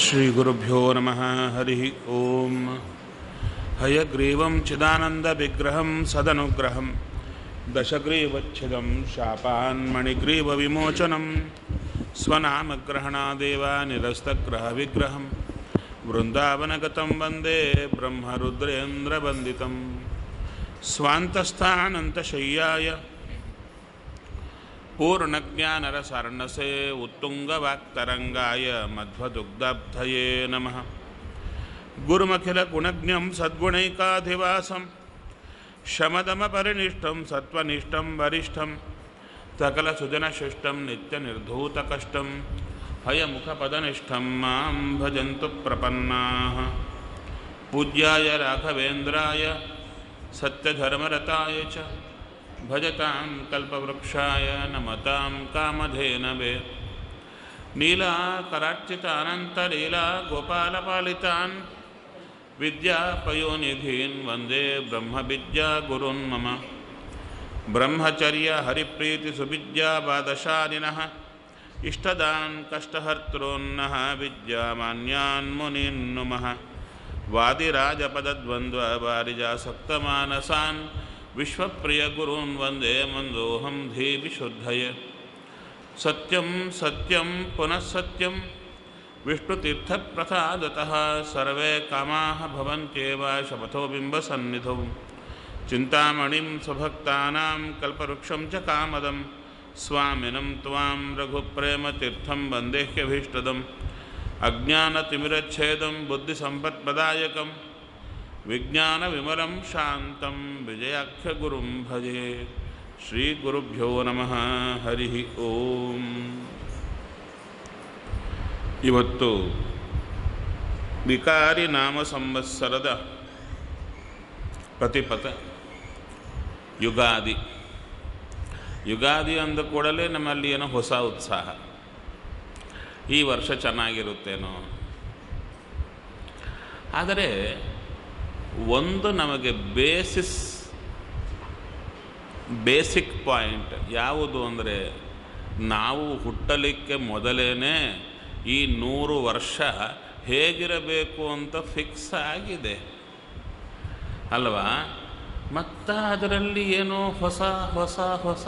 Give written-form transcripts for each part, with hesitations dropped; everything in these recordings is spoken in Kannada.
ಶ್ರೀಗುರುಭ್ಯೋ ನಮಃ ಹರಿ ಓಂ. ಹಯಗ್ರೀವಂ ಚಿದಾನಂದವಿಗ್ರಹಂ ಸದನುಗ್ರಹಂ ದಶಗ್ರೀವಚ್ಛಿದಂ ಶಾಪಾನ್ಮಣಿಗ್ರೀವವಿಮೋಚನಂ ಸ್ವನಾಮಗ್ರಹಣಾದೇವ ನಿರಸ್ತಗ್ರಹವಿಗ್ರಹಂ ವೃಂದಾವನಗತಂ ವಂದೇ ಬ್ರಹ್ಮರುದ್ರೇಂದ್ರವಂದಿತಂ ಸ್ವಾಂತಸ್ಥಾನಂತಶಯ್ಯಾಯ ಪೂರ್ಣಜ್ಞಾನರಸರ್ಣಸೇ ಉತ್ತುಂಗವಾಕ್ತರಂಗಾಯ ಮಧ್ವದುಗ್ಧಾಬ್ಧಯೇ ನಮಃ. ಗುರುಮಖಿಲಗುಣಜ್ಞಂ ಸದ್ಗುಣೈಕಾಧಿವಾಸಂ ಶಮದಮಪರಿನಿಷ್ಠಂ ಸತ್ವನಿಷ್ಠಂ ವರಿಷ್ಠಂ ಸಕಲಸುಜನಶಿಷ್ಟಂ ನಿತ್ಯನಿರ್ಧೂತಕಷ್ಟಂ ಹಯಮುಖಪದನಿಷ್ಠಂ ಮಾಂ ಭಜಂತು ಪ್ರಪನ್ನಾಃ. ಪೂಜ್ಯಾಯ ರಾಘವೇಂದ್ರಾಯ ಸತ್ಯಧರ್ಮರತಾಯ ಚ ಭಜತಾಂ ಕಲ್ಪವೃಕ್ಷಾಯ ನಮತಾಂ ಕಾಮಧೇನವೇ. ನೀಲಾಕರಾರ್ಚಿತಾನಂತಲೀಲಾ ಗೋಪಾಲಪಾಲಿತಾನ್ ವಿದ್ಯಾಪಯೋನಿಧೀನ್ ವಂದೇ ಬ್ರಹ್ಮವಿದ್ಯಾಗುರುನ್ ಮಮ. ಬ್ರಹ್ಮಚರ್ಯ ಹರಿಪ್ರೀತಿ ಸುವಿದ್ಯಾವಾದಶಾಲಿನಃ ಇಷ್ಟದಾನ್ ಕಷ್ಟಹರ್ತॄನ್ನಃ ವಿದ್ಯಾಮಾನ್ಯಾನ್ ಮುನೀನ್ ನುಮಃ. ವಾದಿರಾಜಪದದ್ವಂದ್ವ ವಾರಿಜಾಸಕ್ತಮಾನಸಾನ್ ವಿಶ್ವಪ್ರಿಯ ಗುರೂನ್ ವಂದೇ ಮಂದೋಹಂ ಧೀವಿಶುದ್ಧಯೇ. ಸತ್ಯಂ ಸತ್ಯಂ ಪುನಃ ಸತ್ಯಂ ವಿಷ್ಣುತೀರ್ಥಪ್ರಸಾದತಃ ಸರ್ವೇ ಕಾಮಾಃ ಭವಂತ್ಯೇವ ಶಪಥೋ ಬಿಂಬಸನ್ನಿಧೌ. ಚಿಂತಾಮಣಿಂ ಸ್ವಭಕ್ತಾನಾಂ ಕಲ್ಪವೃಕ್ಷಂ ಚ ಕಾಮದಂ ಸ್ವಾಮಿನಂ ತ್ವಾಂ ರಘುಪ್ರೇಮತೀರ್ಥಂ ವಂದೇಹ್ಯಭೀಷ್ಟದಂ. ಅಜ್ಞಾನತಿಮಿರಚ್ಛೇದಂ ಬುದ್ಧಿಸಂಪತ್ಪ್ರದಾಯಕಂ ವಿಜ್ಞಾನವಿಮಲಂ ಶಾಂತಂ ವಿಜಯಾಖ್ಯಗುರುಂ ಭಜೆ. ಶ್ರೀಗುರುಭ್ಯೋ ನಮಃ ಹರಿ ಓಂ. ಇವತ್ತು ವಿಕಾರಿ ನಾಮ ಸಂವತ್ಸರದ ಪ್ರತಿಪದ ಯುಗಾದಿ. ಯುಗಾದಿ ಅಂದ ಕೂಡಲೇ ನಮ್ಮಲ್ಲಿ ಏನೋ ಹೊಸ ಉತ್ಸಾಹ, ಈ ವರ್ಷ ಚೆನ್ನಾಗಿರುತ್ತೇನೋ. ಆದರೆ ಒಂದು ನಮಗೆ ಬೇಸಿಕ್ ಪಾಯಿಂಟ್ ಯಾವುದು ಅಂದರೆ, ನಾವು ಹುಟ್ಟಲಿಕ್ಕೆ ಮೊದಲೇ ಈ 100 ವರ್ಷ ಹೇಗಿರಬೇಕು ಅಂತ ಫಿಕ್ಸ್ ಆಗಿದೆ ಅಲ್ವಾ. ಮತ್ತು ಅದರಲ್ಲಿ ಏನೋ ಹೊಸ ಹೊಸ ಹೊಸ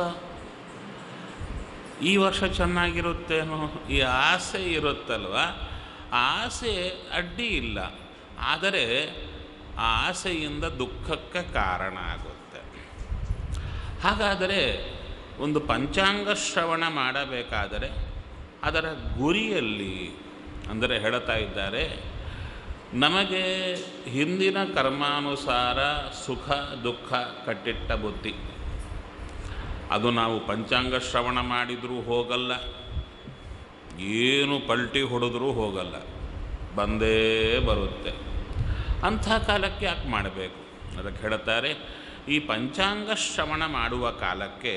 ಈ ವರ್ಷ ಚೆನ್ನಾಗಿರುತ್ತೇನೋ ಈ ಆಸೆ ಇರುತ್ತಲ್ವ. ಆಸೆ ಅಡ್ಡಿ ಇಲ್ಲ, ಆದರೆ ಆ ಆಸೆಯಿಂದ ದುಃಖಕ್ಕೆ ಕಾರಣ ಆಗುತ್ತೆ. ಹಾಗಾದರೆ ಒಂದು ಪಂಚಾಂಗ ಶ್ರವಣ ಮಾಡಬೇಕಾದರೆ ಅದರ ಗುರಿಯಲ್ಲಿ ಅಂದರೆ ಹೇಳ್ತಾ ಇದ್ದಾರೆ, ನಮಗೆ ಹಿಂದಿನ ಕರ್ಮಾನುಸಾರ ಸುಖ ದುಃಖ ಕಟ್ಟಿಟ್ಟ ಬುದ್ಧಿ, ಅದು ನಾವು ಪಂಚಾಂಗ ಶ್ರವಣ ಮಾಡಿದರೂ ಹೋಗಲ್ಲ, ಏನು ಪಲ್ಟಿ ಹೊಡೆದ್ರೂ ಹೋಗಲ್ಲ, ಬಂದೇ ಬರುತ್ತೆ. ಅಂಥ ಕಾಲಕ್ಕೆ ಯಾಕೆ ಮಾಡಬೇಕು? ಅದಕ್ಕೆ ಹೇಳ್ತಾರೆ, ಈ ಪಂಚಾಂಗ ಶ್ರವಣ ಮಾಡುವ ಕಾಲಕ್ಕೆ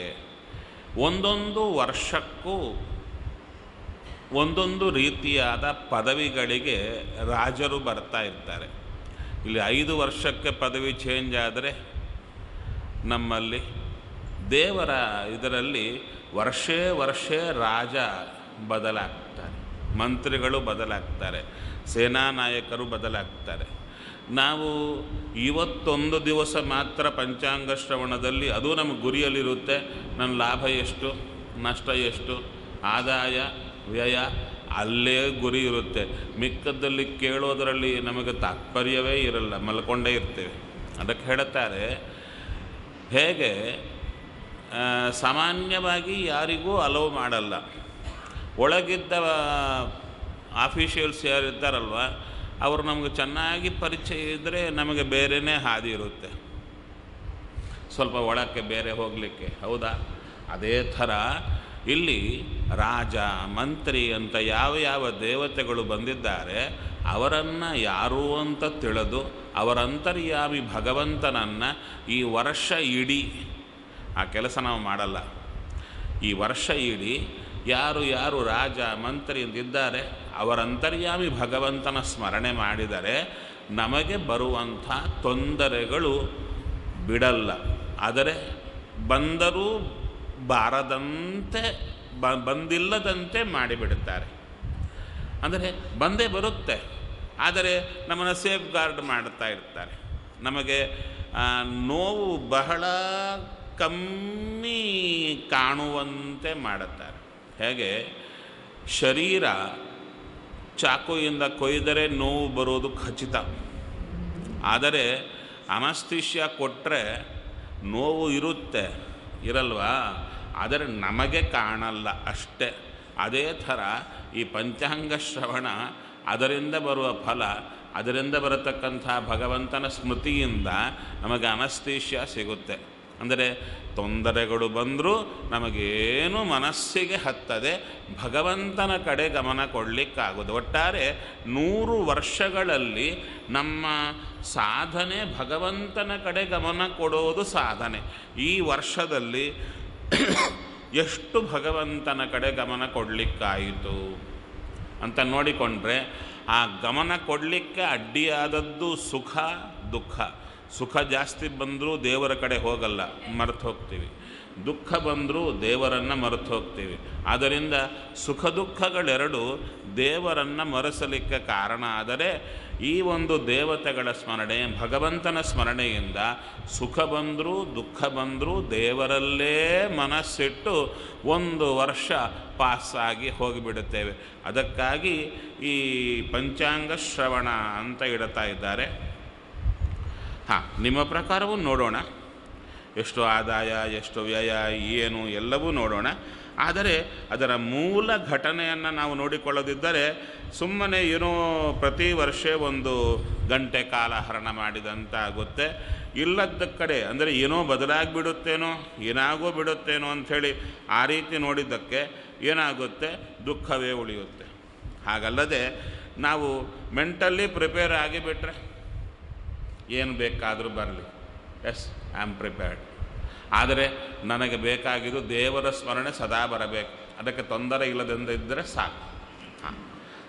ಒಂದೊಂದು ವರ್ಷಕ್ಕೂ ಒಂದೊಂದು ರೀತಿಯಾದ ಪದವಿಗಳಿಗೆ ರಾಜರು ಬರ್ತಾ ಇರ್ತಾರೆ. ಇಲ್ಲಿ 5 ವರ್ಷಕ್ಕೆ ಪದವಿ ಚೇಂಜ್ ಆದರೆ ನಮ್ಮಲ್ಲಿ ದೇವರ ಇದರಲ್ಲಿ ವರ್ಷೇ ರಾಜ ಬದಲಾಗ್ತಾರೆ, ಮಂತ್ರಿಗಳು ಬದಲಾಗ್ತಾರೆ, ಸೇನಾ ನಾಯಕರು ಬದಲಾಗ್ತಾರೆ. ನಾವು ಇವತ್ತೊಂದು ದಿವಸ ಮಾತ್ರ ಪಂಚಾಂಗ ಶ್ರವಣದಲ್ಲಿ, ಅದು ನಮ್ಮ ಗುರಿಯಲ್ಲಿರುತ್ತೆ, ನನ್ನ ಲಾಭ ಎಷ್ಟು, ನಷ್ಟ ಎಷ್ಟು, ಆದಾಯ ವ್ಯಯ, ಅಲ್ಲೇ ಗುರಿ ಇರುತ್ತೆ. ಮಿಕ್ಕದಲ್ಲಿ ಕೇಳೋದರಲ್ಲಿ ನಮಗೆ ತಾತ್ಪರ್ಯವೇ ಇರಲ್ಲ, ಮಲ್ಕೊಂಡೇ ಇರ್ತೇವೆ. ಅದಕ್ಕೆ ಹೇಳುತ್ತಾರೆ, ಹೇಗೆ ಸಾಮಾನ್ಯವಾಗಿ ಯಾರಿಗೂ ಅಲೋ ಮಾಡಲ್ಲ, ಒಳಗಿದ್ದ ಆಫೀಷಿಯಲ್ಸ್ ಯಾರಿದ್ದಾರಲ್ವ ಅವರು ನಮಗೆ ಚೆನ್ನಾಗಿ ಪರಿಚಯ ಇದ್ದರೆ ನಮಗೆ ಬೇರೆಯೇ ಹಾದಿ ಇರುತ್ತೆ, ಸ್ವಲ್ಪ ಒಳಕ್ಕೆ ಬೇರೆ ಹೋಗಲಿಕ್ಕೆ. ಹೌದಾ? ಅದೇ ಥರ ಇಲ್ಲಿ ರಾಜ ಮಂತ್ರಿ ಅಂತ ಯಾವ ಯಾವ ದೇವತೆಗಳು ಬಂದಿದ್ದಾರೆ ಅವರನ್ನು ಯಾರು ಅಂತ ತಿಳಿದು ಅವರಂತರ್ಯಾಮಿ ಭಗವಂತನನ್ನು ಈ ವರ್ಷ ಇಡೀ ಆ ಕೆಲಸ ನಾವು ಮಾಡಲ್ಲ. ಈ ವರ್ಷ ಇಡೀ ಯಾರು ಯಾರು ರಾಜ ಮಂತ್ರಿ ಅಂತಿದ್ದಾರೆ ಅವರಂತರ್ಯಾಮಿ ಭಗವಂತನ ಸ್ಮರಣೆ ಮಾಡಿದರೆ ನಮಗೆ ಬರುವಂಥ ತೊಂದರೆಗಳು ಬಿಡಲ್ಲ. ಆದರೆ ಬಂದರೂ ಬಾರದಂತೆ ಬಂದಿಲ್ಲದಂತೆ ಮಾಡಿಬಿಡುತ್ತಾರೆ. ಅಂದರೆ ಬಂದೇ ಬರುತ್ತೆ, ಆದರೆ ನಮ್ಮನ್ನು ಸೇಫ್ ಗಾರ್ಡ್ ಮಾಡ್ತಾ ಇರ್ತಾರೆ. ನಮಗೆ ನೋವು ಬಹಳ ಕಮ್ಮಿ ಕಾಣುವಂತೆ ಮಾಡುತ್ತಾರೆ. ಹೇಗೆ ಶರೀರ ಚಾಕುವಿಂದ ಕೊಯ್ದರೆ ನೋವು ಬರೋದು ಖಚಿತ, ಆದರೆ ಅನಸ್ತೇಷಿಯಾ ಕೊಟ್ಟರೆ ನೋವು ಇರುತ್ತೆ, ಇರಲ್ವಾ? ಆದರೆ ನಮಗೆ ಕಾಣಲ್ಲ ಅಷ್ಟೇ. ಅದೇ ಥರ ಈ ಪಂಚಾಂಗ ಶ್ರವಣ, ಅದರಿಂದ ಬರುವ ಫಲ, ಅದರಿಂದ ಬರತಕ್ಕಂಥ ಭಗವಂತನ ಸ್ಮೃತಿಯಿಂದ ನಮಗೆ ಅನಸ್ತೇಷಿಯಾ ಸಿಗುತ್ತೆ. ಅಂದರೆ ತೊಂದರೆಗಳು ಬಂದರೂ ನಮಗೇನು ಮನಸ್ಸಿಗೆ ಹತ್ತದೆ, ಭಗವಂತನ ಕಡೆ ಗಮನ ಕೊಡಲಿಕ್ಕಾಗೋದು. ಒಟ್ಟಾರೆ 100 ವರ್ಷಗಳಲ್ಲಿ ನಮ್ಮ ಸಾಧನೆ ಭಗವಂತನ ಕಡೆ ಗಮನ ಕೊಡೋದು ಸಾಧನೆ. ಈ ವರ್ಷದಲ್ಲಿ ಎಷ್ಟು ಭಗವಂತನ ಕಡೆ ಗಮನ ಕೊಡಲಿಕ್ಕಾಯಿತು ಅಂತ ನೋಡಿಕೊಂಡ್ರೆ, ಆ ಗಮನ ಕೊಡಲಿಕ್ಕೆ ಅಡ್ಡಿಯಾದದ್ದು ಸುಖ ದುಃಖ. ಸುಖ ಜಾಸ್ತಿ ಬಂದರೂ ದೇವರ ಕಡೆ ಹೋಗಲ್ಲ, ಮರೆತು ಹೋಗ್ತೀವಿ. ದುಃಖ ಬಂದರೂ ದೇವರನ್ನು ಮರೆತು ಹೋಗ್ತೀವಿ. ಆದ್ದರಿಂದ ಸುಖ ದುಃಖಗಳೆರಡು ದೇವರನ್ನು ಮರೆಸಲಿಕ್ಕೆ ಕಾರಣ. ಆದರೆ ಈ ಒಂದು ದೇವತೆಗಳ ಸ್ಮರಣೆ, ಭಗವಂತನ ಸ್ಮರಣೆಯಿಂದ ಸುಖ ಬಂದರೂ ದುಃಖ ಬಂದರೂ ದೇವರಲ್ಲೇ ಮನಸ್ಸಿಟ್ಟು 1 ವರ್ಷ ಪಾಸಾಗಿ ಹೋಗಿಬಿಡುತ್ತೇವೆ. ಅದಕ್ಕಾಗಿ ಈ ಪಂಚಾಂಗ ಶ್ರವಣ ಅಂತ ಇಡ್ತಾ ಇದ್ದಾರೆ. ನಿಮ್ಮ ಪ್ರಕಾರವೂ ನೋಡೋಣ, ಎಷ್ಟು ಆದಾಯ, ಎಷ್ಟು ವ್ಯಯ, ಏನು ಎಲ್ಲವೂ ನೋಡೋಣ. ಆದರೆ ಅದರ ಮೂಲ ಘಟನೆಯನ್ನು ನಾವು ನೋಡಿಕೊಳ್ಳದಿದ್ದರೆ ಸುಮ್ಮನೆ ಏನೋ ಪ್ರತಿ ವರ್ಷ 1 ಗಂಟೆ ಕಾಲ ಹರಣ ಮಾಡಿದಂತ ಆಗುತ್ತೆ. ಇಲ್ಲದ ಕಡೆ ಅಂದರೆ ಏನೋ ಬದಲಾಗಿಬಿಡುತ್ತೇನೋ, ಏನಾಗೋ ಬಿಡುತ್ತೇನೋ ಅಂಥೇಳಿ ಆ ರೀತಿ ನೋಡಿದ್ದಕ್ಕೆ ಏನಾಗುತ್ತೆ, ದುಃಖವೇ ಉಳಿಯುತ್ತೆ. ಹಾಗಲ್ಲದೆ ನಾವು ಮೆಂಟಲಿ ಪ್ರಿಪೇರ್ ಆಗಿಬಿಟ್ರೆ ಏನು ಬೇಕಾದರೂ ಬರಲಿ, ಎಸ್ ಐ ಆಮ್ ಪ್ರಿಪೇರ್ಡ್. ಆದರೆ ನನಗೆ ಬೇಕಾಗಿದ್ದು ದೇವರ ಸ್ಮರಣೆ ಸದಾ ಬರಬೇಕು, ಅದಕ್ಕೆ ತೊಂದರೆ ಇಲ್ಲದೆಂದು ಇದ್ದರೆ ಸಾಕು.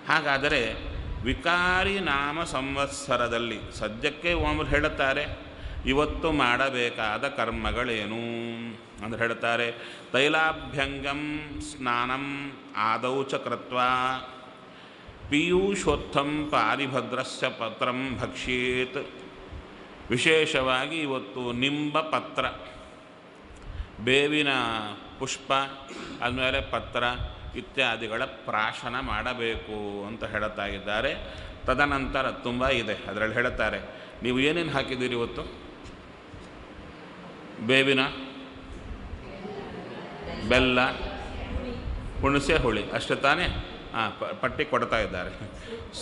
ಹಾಗಾದರೆ ವಿಕಾರಿ ನಾಮ ಸಂವತ್ಸರದಲ್ಲಿ ಸದ್ಯಕ್ಕೆ ಒಮ್ಮೆ ಹೇಳುತ್ತಾರೆ, ಇವತ್ತು ಮಾಡಬೇಕಾದ ಕರ್ಮಗಳೇನು ಅಂದರೆ ಹೇಳ್ತಾರೆ, ತೈಲಾಭ್ಯಂಗಂ ಸ್ನಾನಂ ಆದೌ ಚ ಕೃತ್ವಾ ಪೀಯೂಷೋತ್ಥಂ ಪಾರಿಭದ್ರಸ್ಯ ಪತ್ರಂ ಭಕ್ಷೇತ್. ವಿಶೇಷವಾಗಿ ಇವತ್ತು ನಿಂಬ ಪತ್ರ, ಬೇವಿನ ಪುಷ್ಪ, ಆದಮೇಲೆ ಪತ್ರ ಇತ್ಯಾದಿಗಳ ಪ್ರಾಶನ ಮಾಡಬೇಕು ಅಂತ ಹೇಳ್ತಾ ಇದ್ದಾರೆ. ತದನಂತರ ತುಂಬ ಇದೆ, ಅದರಲ್ಲಿ ಹೇಳ್ತಾರೆ, ನೀವು ಏನೇನು ಹಾಕಿದ್ದೀರಿ ಇವತ್ತು? ಬೇವಿನ, ಬೆಲ್ಲ, ಹುಣಸೆ ಹುಳಿ, ಅಷ್ಟು ತಾನೇ? ಪಟ್ಟಿ ಕೊಡ್ತಾ ಇದ್ದಾರೆ.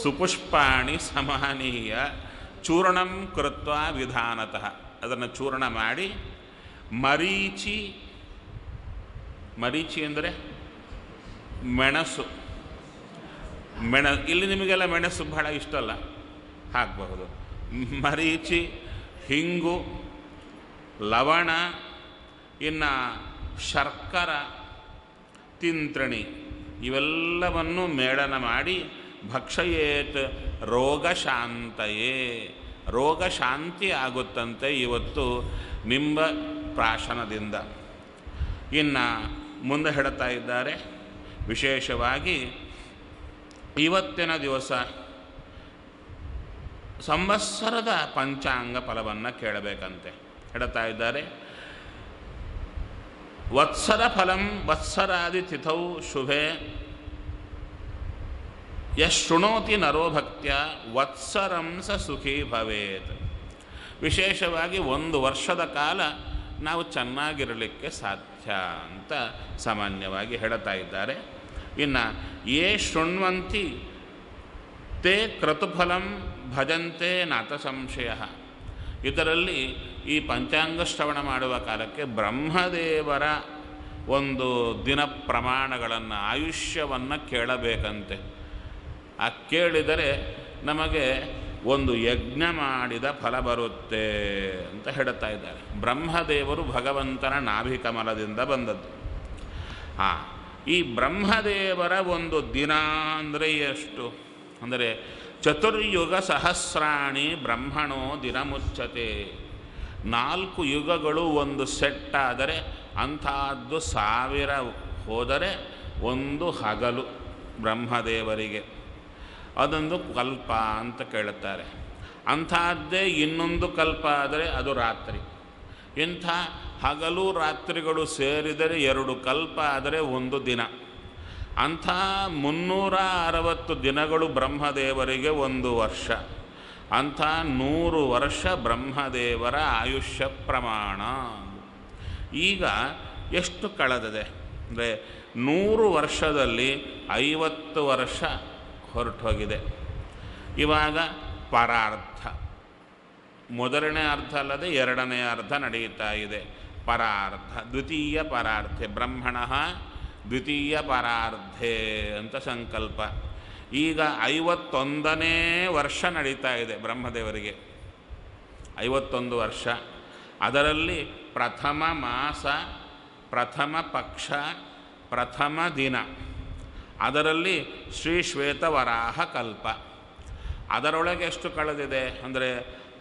ಸುಪುಷ್ಪಾಣಿ ಸಮಾನೀಯ ಚೂರ್ಣಂ ಕೃತ್ವ ವಿಧಾನತಃ, ಅದನ್ನು ಚೂರ್ಣ ಮಾಡಿ ಮರೀಚಿ, ಮರೀಚಿ ಅಂದರೆ ಮೆಣಸು, ಇಲ್ಲಿ ನಿಮಗೆಲ್ಲ ಮೆಣಸು ಬಹಳ ಇಷ್ಟ ಅಲ್ಲ, ಹಾಕಬಹುದು. ಮರೀಚಿ, ಹಿಂಗು, ಲವಣ, ಇನ್ನು ಶರ್ಕರ, ತಿಂತ್ರಣಿ ಇವೆಲ್ಲವನ್ನು ಮೇಳನ ಮಾಡಿ ಭಕ್ಷಯೇತ್ ರೋಗಶಾಂತಯೇ, ರೋಗ ಶಾಂತಿ ಆಗುತ್ತಂತೆ ಇವತ್ತು ನಿಂಬ ಪ್ರಾಶನದಿಂದ. ಇನ್ನು ಮುಂದೆ ಹೇಳ್ತಾ ಇದ್ದಾರೆ, ವಿಶೇಷವಾಗಿ ಇವತ್ತಿನ ದಿವಸ ಸಂವತ್ಸರದ ಪಂಚಾಂಗ ಫಲವನ್ನು ಕೇಳಬೇಕಂತೆ ಹೇಳ್ತಾ ಇದ್ದಾರೆ. ವತ್ಸರ ಫಲಂ ವತ್ಸರಾದಿ ತಿಥೌ ಶುಭೆ ಯಶೃಣೋತಿ ನರೋ ಭಕ್ತ್ಯ ವತ್ಸರಂ ಸ ಸುಖಿ ಭವೇತ್. ವಿಶೇಷವಾಗಿ 1 ವರ್ಷದ ಕಾಲ ನಾವು ಚೆನ್ನಾಗಿರಲಿಕ್ಕೆ ಸಾಧ್ಯ ಅಂತ ಸಾಮಾನ್ಯವಾಗಿ ಹೇಳ್ತಾ ಇದ್ದಾರೆ. ಇನ್ನು ಯೇ ಶೃಣ್ವಂತಿ ತೇ ಕ್ರತುಫಲಂ ಭಜಂತೆ ನಾಥ ಸಂಶಯ. ಇದರಲ್ಲಿ ಈ ಪಂಚಾಂಗ ಶ್ರವಣ ಮಾಡುವ ಕಾಲಕ್ಕೆ ಬ್ರಹ್ಮದೇವರ ಒಂದು ದಿನ ಪ್ರಮಾಣಗಳನ್ನು, ಆಯುಷ್ಯವನ್ನು ಕೇಳಬೇಕಂತೆ. ಆ ಕೇಳಿದರೆ ನಮಗೆ ಒಂದು ಯಜ್ಞ ಮಾಡಿದ ಫಲ ಬರುತ್ತೆ ಅಂತ ಹೇಳ್ತಾ ಇದ್ದಾರೆ. ಬ್ರಹ್ಮದೇವರು ಭಗವಂತನ ನಾಭಿಕಮಲದಿಂದ ಬಂದದ್ದು. ಈ ಬ್ರಹ್ಮದೇವರ ಒಂದು ದಿನ ಅಂದರೆ ಎಷ್ಟು ಅಂದರೆ ಚತುರ್ಯುಗ ಸಹಸ್ರಾಣಿ ಬ್ರಹ್ಮಣೋ ದಿನ ಮುಚ್ಚತೆ. 4 ಯುಗಗಳು ಒಂದು ಸೆಟ್ ಆದರೆ ಅಂಥದ್ದು 1000 ಹೋದರೆ ಒಂದು ಹಗಲು ಬ್ರಹ್ಮದೇವರಿಗೆ. ಅದೊಂದು ಕಲ್ಪ ಅಂತ ಕೇಳುತ್ತಾರೆ. ಅಂಥದ್ದೇ ಇನ್ನೊಂದು ಕಲ್ಪ ಆದರೆ ಅದು ರಾತ್ರಿ. ಇಂಥ ಹಗಲು ರಾತ್ರಿಗಳು ಸೇರಿದರೆ 2 ಕಲ್ಪ ಆದರೆ ಒಂದು ದಿನ. ಅಂಥ 360 ದಿನಗಳು ಬ್ರಹ್ಮದೇವರಿಗೆ 1 ವರ್ಷ. ಅಂಥ 100 ವರ್ಷ ಬ್ರಹ್ಮದೇವರ ಆಯುಷ್ಯ ಪ್ರಮಾಣ. ಈಗ ಎಷ್ಟು ಕಳೆದಿದೆ ಅಂದರೆ 100 ವರ್ಷದಲ್ಲಿ 50 ವರ್ಷ ಹೊರಟು ಹೋಗಿದೆ. ಇವಾಗ ಪರಾರ್ಧ, ಮೊದಲನೇ ಅರ್ಧ ಅಲ್ಲದೆ ಎರಡನೇ ಅರ್ಧ ನಡೆಯುತ್ತಾ ಇದೆ. ಪರಾರ್ಧ, ದ್ವಿತೀಯ ಪರಾರ್ಧೆ, ಬ್ರಹ್ಮಣ ದ್ವಿತೀಯ ಪರಾರ್ಧೆ ಅಂತ ಸಂಕಲ್ಪ. ಈಗ 51ನೇ ವರ್ಷ ನಡೀತಾ ಇದೆ ಬ್ರಹ್ಮದೇವರಿಗೆ. 51 ವರ್ಷ. ಅದರಲ್ಲಿ ಪ್ರಥಮ ಮಾಸ, ಪ್ರಥಮ ಪಕ್ಷ, ಪ್ರಥಮ ದಿನ, ಅದರಲ್ಲಿ ಶ್ರೀ ಶ್ವೇತವರಾಹ ಕಲ್ಪ. ಅದರೊಳಗೆ ಎಷ್ಟು ಕಳೆದಿದೆ ಅಂದರೆ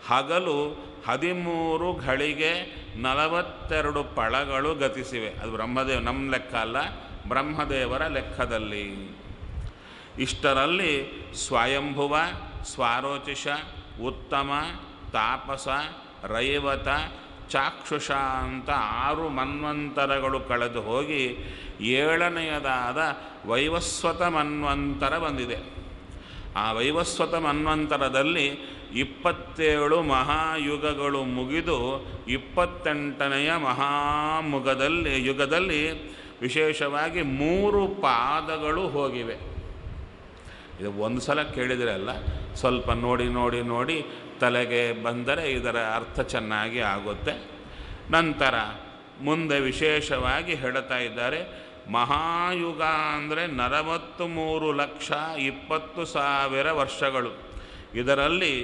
ಹಗಲು 13 ಘಳಿಗೆ 42 ಪಳಗಳು ಗತಿಸಿವೆ. ಅದು ಬ್ರಹ್ಮದೇವ, ನಮ್ಮ ಲೆಕ್ಕ ಅಲ್ಲ, ಬ್ರಹ್ಮದೇವರ ಲೆಕ್ಕದಲ್ಲಿ. ಇಷ್ಟರಲ್ಲಿ ಸ್ವಯಂಭುವ, ಸ್ವಾರೋಚಿಷ, ಉತ್ತಮ, ತಾಪಸ, ರೈವತ, ಚಾಕ್ಷುಷ ಅಂತ 6 ಮನ್ವಂತರಗಳು ಕಳೆದು ಹೋಗಿ 7ನೆಯದಾದ ವೈವಸ್ವತ ಮನ್ವಂತರ ಬಂದಿದೆ. ಆ ವೈವಸ್ವತ ಮನ್ವಂತರದಲ್ಲಿ 27 ಮಹಾಯುಗಗಳು ಮುಗಿದು 28ನೆಯ ಯುಗದಲ್ಲಿ ವಿಶೇಷವಾಗಿ 3 ಪಾದಗಳು ಹೋಗಿವೆ. ಇದು ಒಂದು ಸಲ ಕೇಳಿದರೆ ಅಲ್ಲ, ಸ್ವಲ್ಪ ನೋಡಿ ನೋಡಿ ನೋಡಿ ತಲೆಗೆ ಬಂದರೆ ಇದರ ಅರ್ಥ ಚೆನ್ನಾಗಿ ಆಗುತ್ತೆ. ನಂತರ ಮುಂದೆ ವಿಶೇಷವಾಗಿ ಹೇಳ್ತಾ ಇದ್ದಾರೆ, ಮಹಾಯುಗ ಅಂದರೆ 43,20,000 ವರ್ಷಗಳು. ಇದರಲ್ಲಿ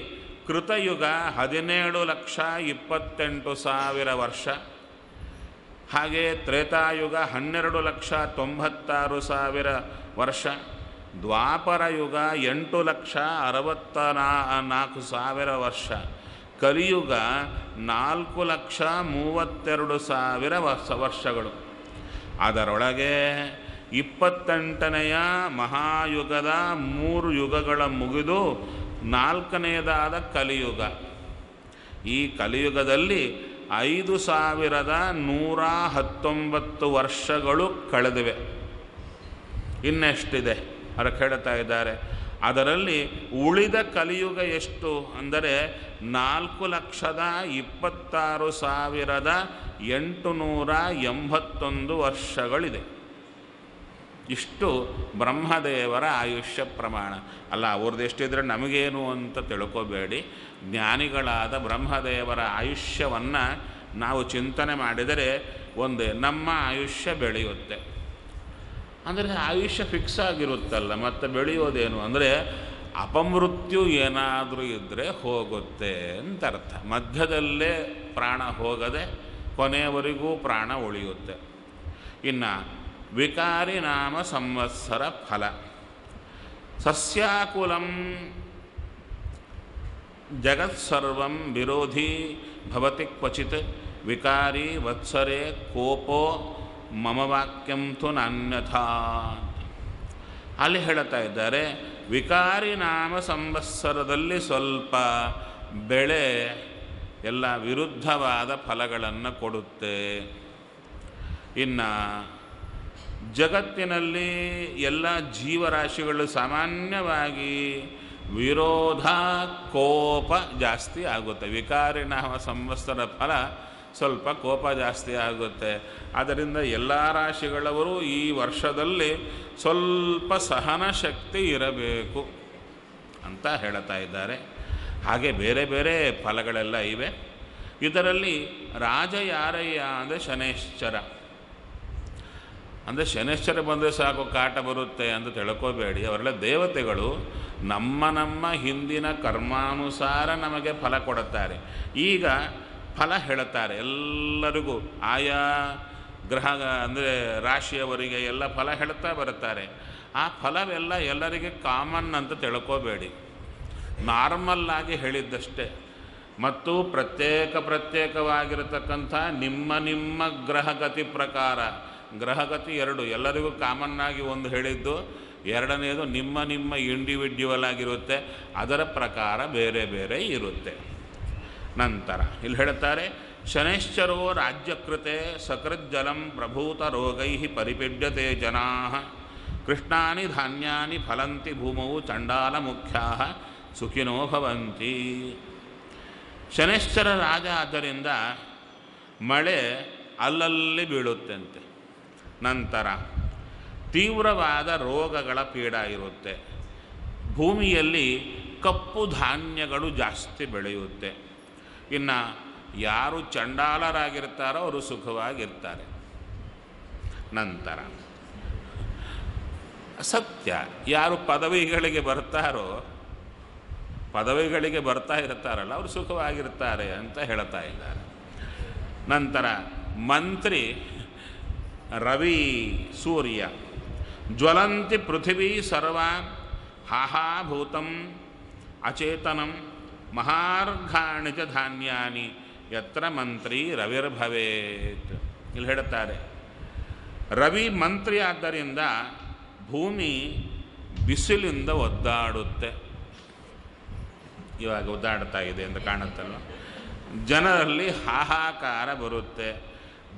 ಕೃತಯುಗ 17,28,000 ವರ್ಷ. ಹಾಗೆ ತ್ರೇತಾಯುಗ 12,96,000 ವರ್ಷ. ದ್ವಾಪರ ಯುಗ 8,64,000 ವರ್ಷ. ಕಲಿಯುಗ 4,32,000 ವರ್ಷಗಳು. ಅದರೊಳಗೆ 28ನೆಯ ಮಹಾಯುಗದ 3 ಯುಗಗಳ ಮುಗಿದು 4ನೆಯದಾದ ಕಲಿಯುಗ. ಈ ಕಲಿಯುಗದಲ್ಲಿ 5,119 ವರ್ಷಗಳು ಕಳೆದಿವೆ. ಇನ್ನೆಷ್ಟಿದೆ ಅದಕ್ಕೆ ಹೇಳ್ತಾ ಇದ್ದಾರೆ. ಅದರಲ್ಲಿ ಉಳಿದ ಕಲಿಯುಗ ಎಷ್ಟು ಅಂದರೆ 4,26,881 ವರ್ಷಗಳಿದೆ. ಇಷ್ಟು ಬ್ರಹ್ಮದೇವರ ಆಯುಷ್ಯ ಪ್ರಮಾಣ. ಅಲ್ಲ, ಅವ್ರದ್ದು ಎಷ್ಟಿದ್ರೆ ನಮಗೇನು ಅಂತ ತಿಳ್ಕೋಬೇಡಿ. ಜ್ಞಾನಿಗಳಾದ ಬ್ರಹ್ಮದೇವರ ಆಯುಷ್ಯವನ್ನು ನಾವು ಚಿಂತನೆ ಮಾಡಿದರೆ ಒಂದೇ ನಮ್ಮ ಆಯುಷ್ಯ ಬೆಳೆಯುತ್ತೆ. ಅಂದರೆ ಆಯುಷ್ಯ ಫಿಕ್ಸ್ ಆಗಿರುತ್ತಲ್ಲ, ಮತ್ತು ಬೆಳೆಯೋದೇನು ಅಂದರೆ ಅಪಮೃತ್ಯು ಏನಾದರೂ ಇದ್ದರೆ ಹೋಗುತ್ತೆ ಅಂತ ಅರ್ಥ. ಮಧ್ಯದಲ್ಲೇ ಪ್ರಾಣ ಹೋಗದೆ ಕೊನೆಯವರೆಗೂ ಪ್ರಾಣ ಉಳಿಯುತ್ತೆ. ಇನ್ನು ವಿಕಾರಿ ನಾಮ ಸಂವತ್ಸರ ಫಲ. ಸಸ್ಯಾಕುಲಂ ಜಗತ್ಸರ್ವಂ ವಿರೋಧಿ ಭವತಿ ಕ್ವಚಿತ್ ವಿಕಾರಿ ವತ್ಸರೆ ಕೋಪೋ ಮಮ ವಾಕ್ಯಂ ತು ನಾನ್ಯಥಾ. ಅಲ್ಲಿ ಹೇಳ್ತಾ ಇದ್ದಾರೆ, ವಿಕಾರಿ ನಾಮ ಸಂವತ್ಸರದಲ್ಲಿ ಸ್ವಲ್ಪ ಬೆಳೆ ಎಲ್ಲ ವಿರುದ್ಧವಾದ ಫಲಗಳನ್ನು ಕೊಡುತ್ತೆ. ಇನ್ನು ಜಗತ್ತಿನಲ್ಲಿ ಎಲ್ಲ ಜೀವರಾಶಿಗಳು ಸಾಮಾನ್ಯವಾಗಿ ವಿರೋಧ, ಕೋಪ ಜಾಸ್ತಿ ಆಗುತ್ತೆ. ವಿಕಾರಿ ನಾಮ ಸಂವತ್ಸರ ಫಲ ಸ್ವಲ್ಪ ಕೋಪ ಜಾಸ್ತಿ ಆಗುತ್ತೆ. ಆದ್ದರಿಂದ ಎಲ್ಲ ರಾಶಿಗಳವರು ಈ ವರ್ಷದಲ್ಲಿ ಸ್ವಲ್ಪ ಸಹನ ಶಕ್ತಿ ಇರಬೇಕು ಅಂತ ಹೇಳ್ತಾ ಇದ್ದಾರೆ. ಹಾಗೆ ಬೇರೆ ಬೇರೆ ಫಲಗಳೆಲ್ಲ ಇವೆ. ಇದರಲ್ಲಿ ರಾಜ ಯಾರಯ್ಯ ಅಂದರೆ ಶನೈಶ್ಚರ. ಅಂದರೆ ಶನೈಶ್ಚರ ಬಂದರೆ ಸಾಕು ಕಾಟ ಬರುತ್ತೆ ಅಂತ ತಿಳ್ಕೋಬೇಡಿ. ಅವರೆಲ್ಲ ದೇವತೆಗಳು. ನಮ್ಮ ಹಿಂದಿನ ಕರ್ಮಾನುಸಾರ ನಮಗೆ ಫಲ ಕೊಡುತ್ತಾರೆ. ಈಗ ಫಲ ಹೇಳುತ್ತಾರೆ ಎಲ್ಲರಿಗೂ, ಆಯಾ ಗ್ರಹ ಅಂದರೆ ರಾಶಿಯವರಿಗೆ ಎಲ್ಲ ಫಲ ಹೇಳ್ತಾ ಬರುತ್ತಾರೆ. ಆ ಫಲವೆಲ್ಲ ಎಲ್ಲರಿಗೆ ಕಾಮನ್ ಅಂತ ತಿಳ್ಕೋಬೇಡಿ, ನಾರ್ಮಲ್ಲಾಗಿ ಹೇಳಿದ್ದಷ್ಟೇ. ಮತ್ತು ಪ್ರತ್ಯೇಕವಾಗಿರತಕ್ಕಂಥ ನಿಮ್ಮ ಗ್ರಹಗತಿ ಪ್ರಕಾರ, ಗ್ರಹಗತಿ 2 ಎಲ್ಲರಿಗೂ ಕಾಮನ್ನಾಗಿ ಒಂದು ಹೇಳಿದ್ದು, ಎರಡನೇದು ನಿಮ್ಮ ನಿಮ್ಮ ಇಂಡಿವಿಡ್ಯುವಲ್ ಆಗಿರುತ್ತೆ, ಅದರ ಪ್ರಕಾರ ಬೇರೆ ಬೇರೆ ಇರುತ್ತೆ. ನಂತರ ಇಲ್ಲಿ ಹೇಳ್ತಾರೆ, ಶನೈಶ್ಚರೋ ರಾಜ್ಯಕೃತೆ ಸಕೃಜ್ಜಲಂ ಪ್ರಭೂತ ರೋಗೈ ಪರಿಪೀಡ್ಯತೆ ಜನಾ ಕೃಷ್ಣಾನಿ ಧಾನ್ಯಾನಿ ಫಲಂತಿ ಭೂಮೌ ಚಂಡಾಲ ಮುಖ್ಯಾ ಸುಖಿನೋ ಭವಂತಿ. ಶನೈಶ್ಚರ ರಾಜ ಆದ್ದರಿಂದ ಮಳೆ ಅಲ್ಲಲ್ಲಿ ಬೀಳುತ್ತಂತೆ. ನಂತರ ತೀವ್ರವಾದ ರೋಗಗಳ ಪೀಡ ಇರುತ್ತೆ. ಭೂಮಿಯಲ್ಲಿ ಕಪ್ಪು ಧಾನ್ಯಗಳು ಜಾಸ್ತಿ ಬೆಳೆಯುತ್ತೆ. ಇನ್ನು ಯಾರು ಚಂಡಾಲರಾಗಿರ್ತಾರೋ ಅವರು ಸುಖವಾಗಿರ್ತಾರೆ. ನಂತರ ಸತ್ಯ, ಯಾರು ಪದವಿಗಳಿಗೆ ಬರ್ತಾ ಇರ್ತಾರಲ್ಲ ಅವರು ಸುಖವಾಗಿರ್ತಾರೆ ಅಂತ ಹೇಳ್ತಾ ಇದ್ದಾರೆ. ನಂತರ ಮಂತ್ರಿ ರವಿ ಸೂರ್ಯ ಜ್ವಲಂತಿ ಪೃಥಿವೀ ಸರ್ವ ಹಾಹಾಭೂತಂ ಅಚೇತನಂ ಮಹಾರ್ಘಾಣಿ ಚ ಧಾನ್ಯಾನಿ ಯತ್ರ ಮಂತ್ರಿ ರವಿರ್ಭವೇತ್. ಇಲ್ಲಿ ಹೇಳುತ್ತಾರೆ, ರವಿ ಮಂತ್ರಿ ಆದ್ದರಿಂದ ಭೂಮಿ ಬಿಸಿಲಿಂದ ಒದ್ದಾಡುತ್ತೆ. ಇವಾಗ ಒದ್ದಾಡ್ತಾ ಇದೆ ಅಂತ ಕಾಣುತ್ತಲ್ಲ. ಜನರಲ್ಲಿ ಹಾಹಾಕಾರ ಬರುತ್ತೆ,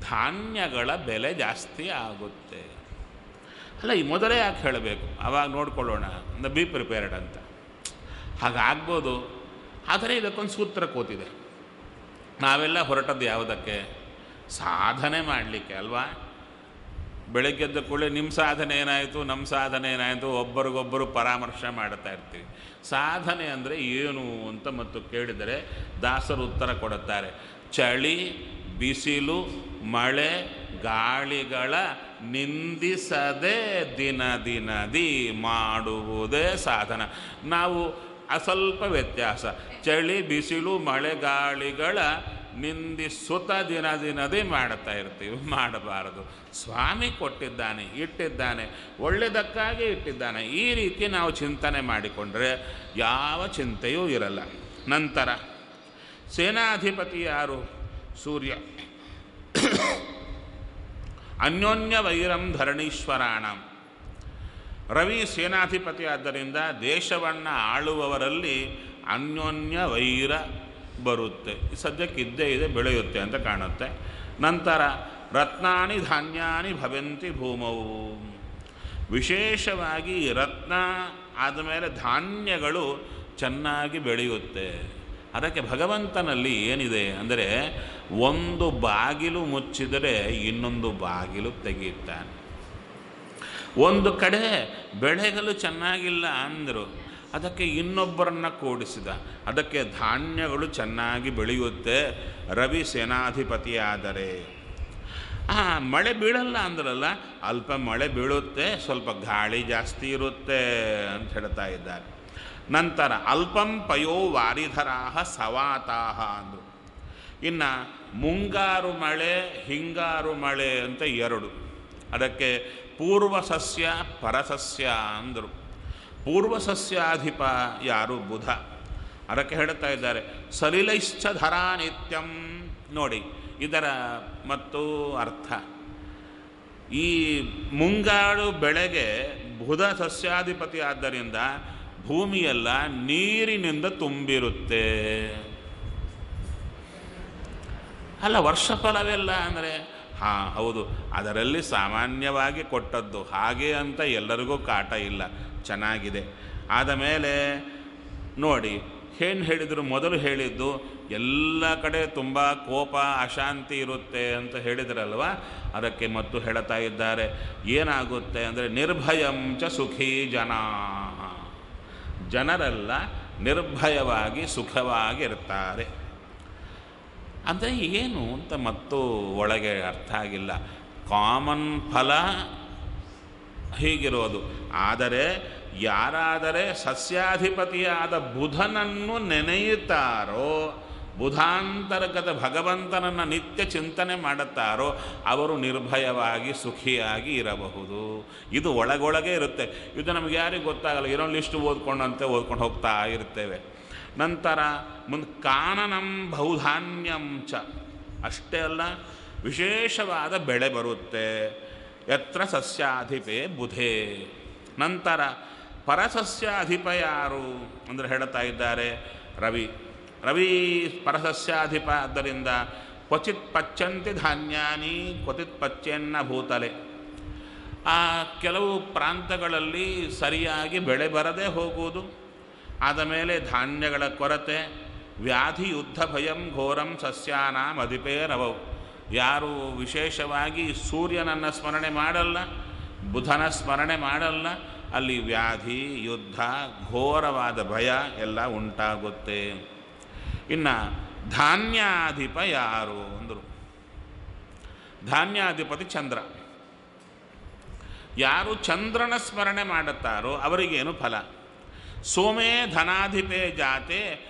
ಧಾನ್ಯಗಳ ಬೆಲೆ ಜಾಸ್ತಿ ಆಗುತ್ತೆ. ಅಲ್ಲ, ಈ ಮೊದಲೇ ಯಾಕೆ ಹೇಳಬೇಕು, ಆವಾಗ ನೋಡ್ಕೊಳ್ಳೋಣ, ಬಿ ಪ್ರಿಪೇರ್ಡ್ ಅಂತ. ಹಾಗಾಗ್ಬೋದು, ಆದರೆ ಇದಕ್ಕೊಂದು ಸೂತ್ರ ಕೂತಿದೆ. ನಾವೆಲ್ಲ ಹೊರಟದ್ದು ಯಾವುದಕ್ಕೆ? ಸಾಧನೆ ಮಾಡಲಿಕ್ಕೆ ಅಲ್ವಾ? ಬೆಳಗ್ಗೆದ್ದ ಕೂಡಲೇ ನಿಮ್ಮ ಸಾಧನೆ ಏನಾಯಿತು, ನಮ್ಮ ಸಾಧನೆ ಏನಾಯಿತು, ಒಬ್ಬರಿಗೊಬ್ಬರು ಪರಾಮರ್ಶೆ ಮಾಡ್ತಾ ಇರ್ತೀವಿ. ಸಾಧನೆ ಅಂದರೆ ಏನು ಅಂತ ಮತ್ತು ಕೇಳಿದರೆ ದಾಸರು ಉತ್ತರ ಕೊಡುತ್ತಾರೆ, ಚಳಿ, ಬಿಸಿಲು, ಮಳೆ, ಗಾಳಿಗಳ ನಿಂದಿಸದೆ ದಿನದಿ ಮಾಡುವುದೇ ಸಾಧನ. ನಾವು ಸ್ವಲ್ಪ ವ್ಯತ್ಯಾಸ, ಚಳಿ, ಬಿಸಿಲು, ಮಳೆ, ಗಾಳಿಗಳ ನಿಂದಿಸುತ್ತ ದಿನದೇ ಮಾಡ್ತಾ ಇರ್ತೀವಿ. ಮಾಡಬಾರದು. ಸ್ವಾಮಿ ಕೊಟ್ಟಿದ್ದಾನೆ, ಇಟ್ಟಿದ್ದಾನೆ, ಒಳ್ಳೆಯದಕ್ಕಾಗಿ ಇಟ್ಟಿದ್ದಾನೆ. ಈ ರೀತಿ ನಾವು ಚಿಂತನೆ ಮಾಡಿಕೊಂಡ್ರೆ ಯಾವ ಚಿಂತೆಯೂ ಇರಲ್ಲ. ನಂತರ ಸೇನಾಧಿಪತಿ ಯಾರು? ಸೂರ್ಯ. ಅನ್ಯೋನ್ಯ ವೈರಂ ಧರಣೀಶ್ವರಾಣ. ರವಿ ಸೇನಾಧಿಪತಿ ಆದ್ದರಿಂದ ದೇಶವನ್ನು ಆಳುವವರಲ್ಲಿ ಅನ್ಯೋನ್ಯ ವೈರ ಬರುತ್ತೆ. ಸದ್ಯಕ್ಕೆ ಇದ್ದೇ ಇದೆ, ಬೆಳೆಯುತ್ತೆ ಅಂತ ಕಾಣುತ್ತೆ. ನಂತರ ರತ್ನಾನಿ ಧಾನ್ಯಾನಿ ಭವಂತಿ ಭೂಮವು. ವಿಶೇಷವಾಗಿ ರತ್ನ ಆದಮೇಲೆ ಧಾನ್ಯಗಳು ಚೆನ್ನಾಗಿ ಬೆಳೆಯುತ್ತೆ. ಅದಕ್ಕೆ ಭಗವಂತನಲ್ಲಿ ಏನಿದೆ ಅಂದರೆ, ಒಂದು ಬಾಗಿಲು ಮುಚ್ಚಿದರೆ ಇನ್ನೊಂದು ಬಾಗಿಲು ತೆಗೆಯುತ್ತಾನೆ. ಒಂದು ಕಡೆ ಬೆಳೆಗಳು ಚೆನ್ನಾಗಿಲ್ಲ ಅಂದರು, ಅದಕ್ಕೆ ಇನ್ನೊಬ್ಬರನ್ನು ಕೂಡಿಸಿದ. ಅದಕ್ಕೆ ಧಾನ್ಯಗಳು ಚೆನ್ನಾಗಿ ಬೆಳೆಯುತ್ತೆ ರವಿ ಸೇನಾಧಿಪತಿಯಾದರೆ. ಮಳೆ ಬೀಳಲ್ಲ ಅಂದ್ರಲ್ಲ, ಅಲ್ಪ ಮಳೆ ಬೀಳುತ್ತೆ, ಸ್ವಲ್ಪ ಗಾಳಿ ಜಾಸ್ತಿ ಇರುತ್ತೆ ಅಂತ ಹೇಳ್ತಾ ಇದ್ದಾರೆ. ನಂತರ ಅಲ್ಪಂ ಪಯೋ ವಾರಿಧರಾಹ ಸವಾತಾಹ ಅಂದರು. ಇನ್ನು ಮುಂಗಾರು ಮಳೆ, ಹಿಂಗಾರು ಮಳೆ ಅಂತ ಎರಡು. ಅದಕ್ಕೆ ಪೂರ್ವ ಸಸ್ಯ, ಪರಸಸ್ಯ ಅಂದರು. ಪೂರ್ವ ಸಸ್ಯಾಧಿಪ ಯಾರು? ಬುಧ. ಅದಕ್ಕೆ ಹೇಳ್ತಾ ಇದ್ದಾರೆ, ಸಲಿಲೈಶ್ಚ ಧರಾ ನಿತ್ಯಂ. ನೋಡಿ ಇದರ ಮತ್ತು ಅರ್ಥ. ಈ ಮುಂಗಾರು ಬೆಳೆಗೆ ಬುಧ ಸಸ್ಯಾಧಿಪತಿ ಆದ್ದರಿಂದ ಭೂಮಿಯೆಲ್ಲ ನೀರಿನಿಂದ ತುಂಬಿರುತ್ತೆ. ಅಲ್ಲ, ವರ್ಷಫಲವೆಲ್ಲ ಅಂದರೆ ಹೌದು, ಅದರಲ್ಲಿ ಸಾಮಾನ್ಯವಾಗಿ ಕೊಟ್ಟದ್ದು, ಹಾಗೆ ಅಂತ ಎಲ್ಲರಿಗೂ ಕಾಟ ಇಲ್ಲ, ಚೆನ್ನಾಗಿದೆ. ಆದ ಮೇಲೆ ನೋಡಿ ಏನು ಹೇಳಿದರು? ಮೊದಲು ಹೇಳಿದ್ದು ಎಲ್ಲ ಕಡೆ ತುಂಬ ಕೋಪ, ಅಶಾಂತಿ ಇರುತ್ತೆ ಅಂತ ಹೇಳಿದ್ರಲ್ವ, ಅದಕ್ಕೆ ಮತ್ತು ಹೇಳ್ತಾ ಇದ್ದಾರೆ ಏನಾಗುತ್ತೆ ಅಂದರೆ, ನಿರ್ಭಯಂಚ ಸುಖೀ ಜನಾ. ಜನರೆಲ್ಲ ನಿರ್ಭಯವಾಗಿ ಸುಖವಾಗಿರ್ತಾರೆ. ಅಂದರೆ ಏನು ಅಂತ ಮತ್ತು ಒಳಗೆ ಅರ್ಥ ಆಗಿಲ್ಲ. ಕಾಮನ್ ಫಲ ಹೀಗಿರೋದು. ಆದರೆ ಯಾರಾದರೆ ಸಸ್ಯಾಧಿಪತಿಯಾದ ಬುಧನನ್ನು ನೆನೆಯುತ್ತಾರೋ, ಬುಧಾಂತರ್ಗತ ಭಗವಂತನನ್ನು ನಿತ್ಯ ಚಿಂತನೆ ಮಾಡುತ್ತಾರೋ ಅವರು ನಿರ್ಭಯವಾಗಿ ಸುಖಿಯಾಗಿ ಇರಬಹುದು. ಇದು ಒಳಗೊಳಗೆ ಇರುತ್ತೆ. ಇದು ನಮಗೆ ಯಾರಿಗೂ ಗೊತ್ತಾಗಲ್ಲ, ಏನೋ ಲಿಸ್ಟ್ ಓದ್ಕೊಂಡು ಹೋಗ್ತಾ ಇರ್ತೇವೆ. ನಂತರ ಮುಂದೆ ಕಾನನಂ ಬಹುಧಾನ್ಯಂ ಚ. ಅಷ್ಟೇ ಅಲ್ಲ, ವಿಶೇಷವಾದ ಬೆಳೆ ಬರುತ್ತೆ. ಯತ್ರ ಸಸ್ಯಾಧಿಪೇ ಬುಧೇ. ನಂತರ ಪರಸಸ್ಯಾಧಿಪ ಯಾರು ಅಂದರೆ ಹೇಳ್ತಾ ಇದ್ದಾರೆ ರವಿ. ರವಿ ಪರಸಸ್ಯಾಧಿಪ. ಆದ್ದರಿಂದ ಕ್ವಚಿತ್ ಪಚ್ಚಂತಿ ಧಾನ್ಯಾನಿ ಕ್ವಚಿತ್ ಪಚ್ಚೆನ್ನ ಭೂತಲೆ. ಆ ಕೆಲವು ಪ್ರಾಂತಗಳಲ್ಲಿ ಸರಿಯಾಗಿ ಬೆಳೆ ಬರದೇ ಹೋಗುವುದು, ಆದ ಮೇಲೆ ಧಾನ್ಯಗಳ ಕೊರತೆ, ವ್ಯಾಧಿ ಯುದ್ಧ ಭಯಂ ಘೋರಂ ಸಸ್ಯಾನಾಂ ಅಧಿಪೇರವವು. ಯಾರು ವಿಶೇಷವಾಗಿ ಸೂರ್ಯನನ್ನು ಸ್ಮರಣೆ ಮಾಡಲ್ಲ, ಬುಧನ ಸ್ಮರಣೆ ಮಾಡಲ್ಲ, ಅಲ್ಲಿ ವ್ಯಾಧಿ ಯುದ್ಧ ಘೋರವಾದ ಭಯ ಎಲ್ಲ ಉಂಟಾಗುತ್ತೆ. ಇನ್ನು ಧಾನ್ಯಾಧಿಪ ಯಾರು ಅಂದರು. ಧಾನ್ಯಾಧಿಪತಿ ಚಂದ್ರ. ಯಾರು ಚಂದ್ರನ ಸ್ಮರಣೆ ಮಾಡುತ್ತಾರೋ ಅವರಿಗೇನು ಫಲ? ಸೋಮೇ ಧನಾಧಿಪೇ ಜಾತೆ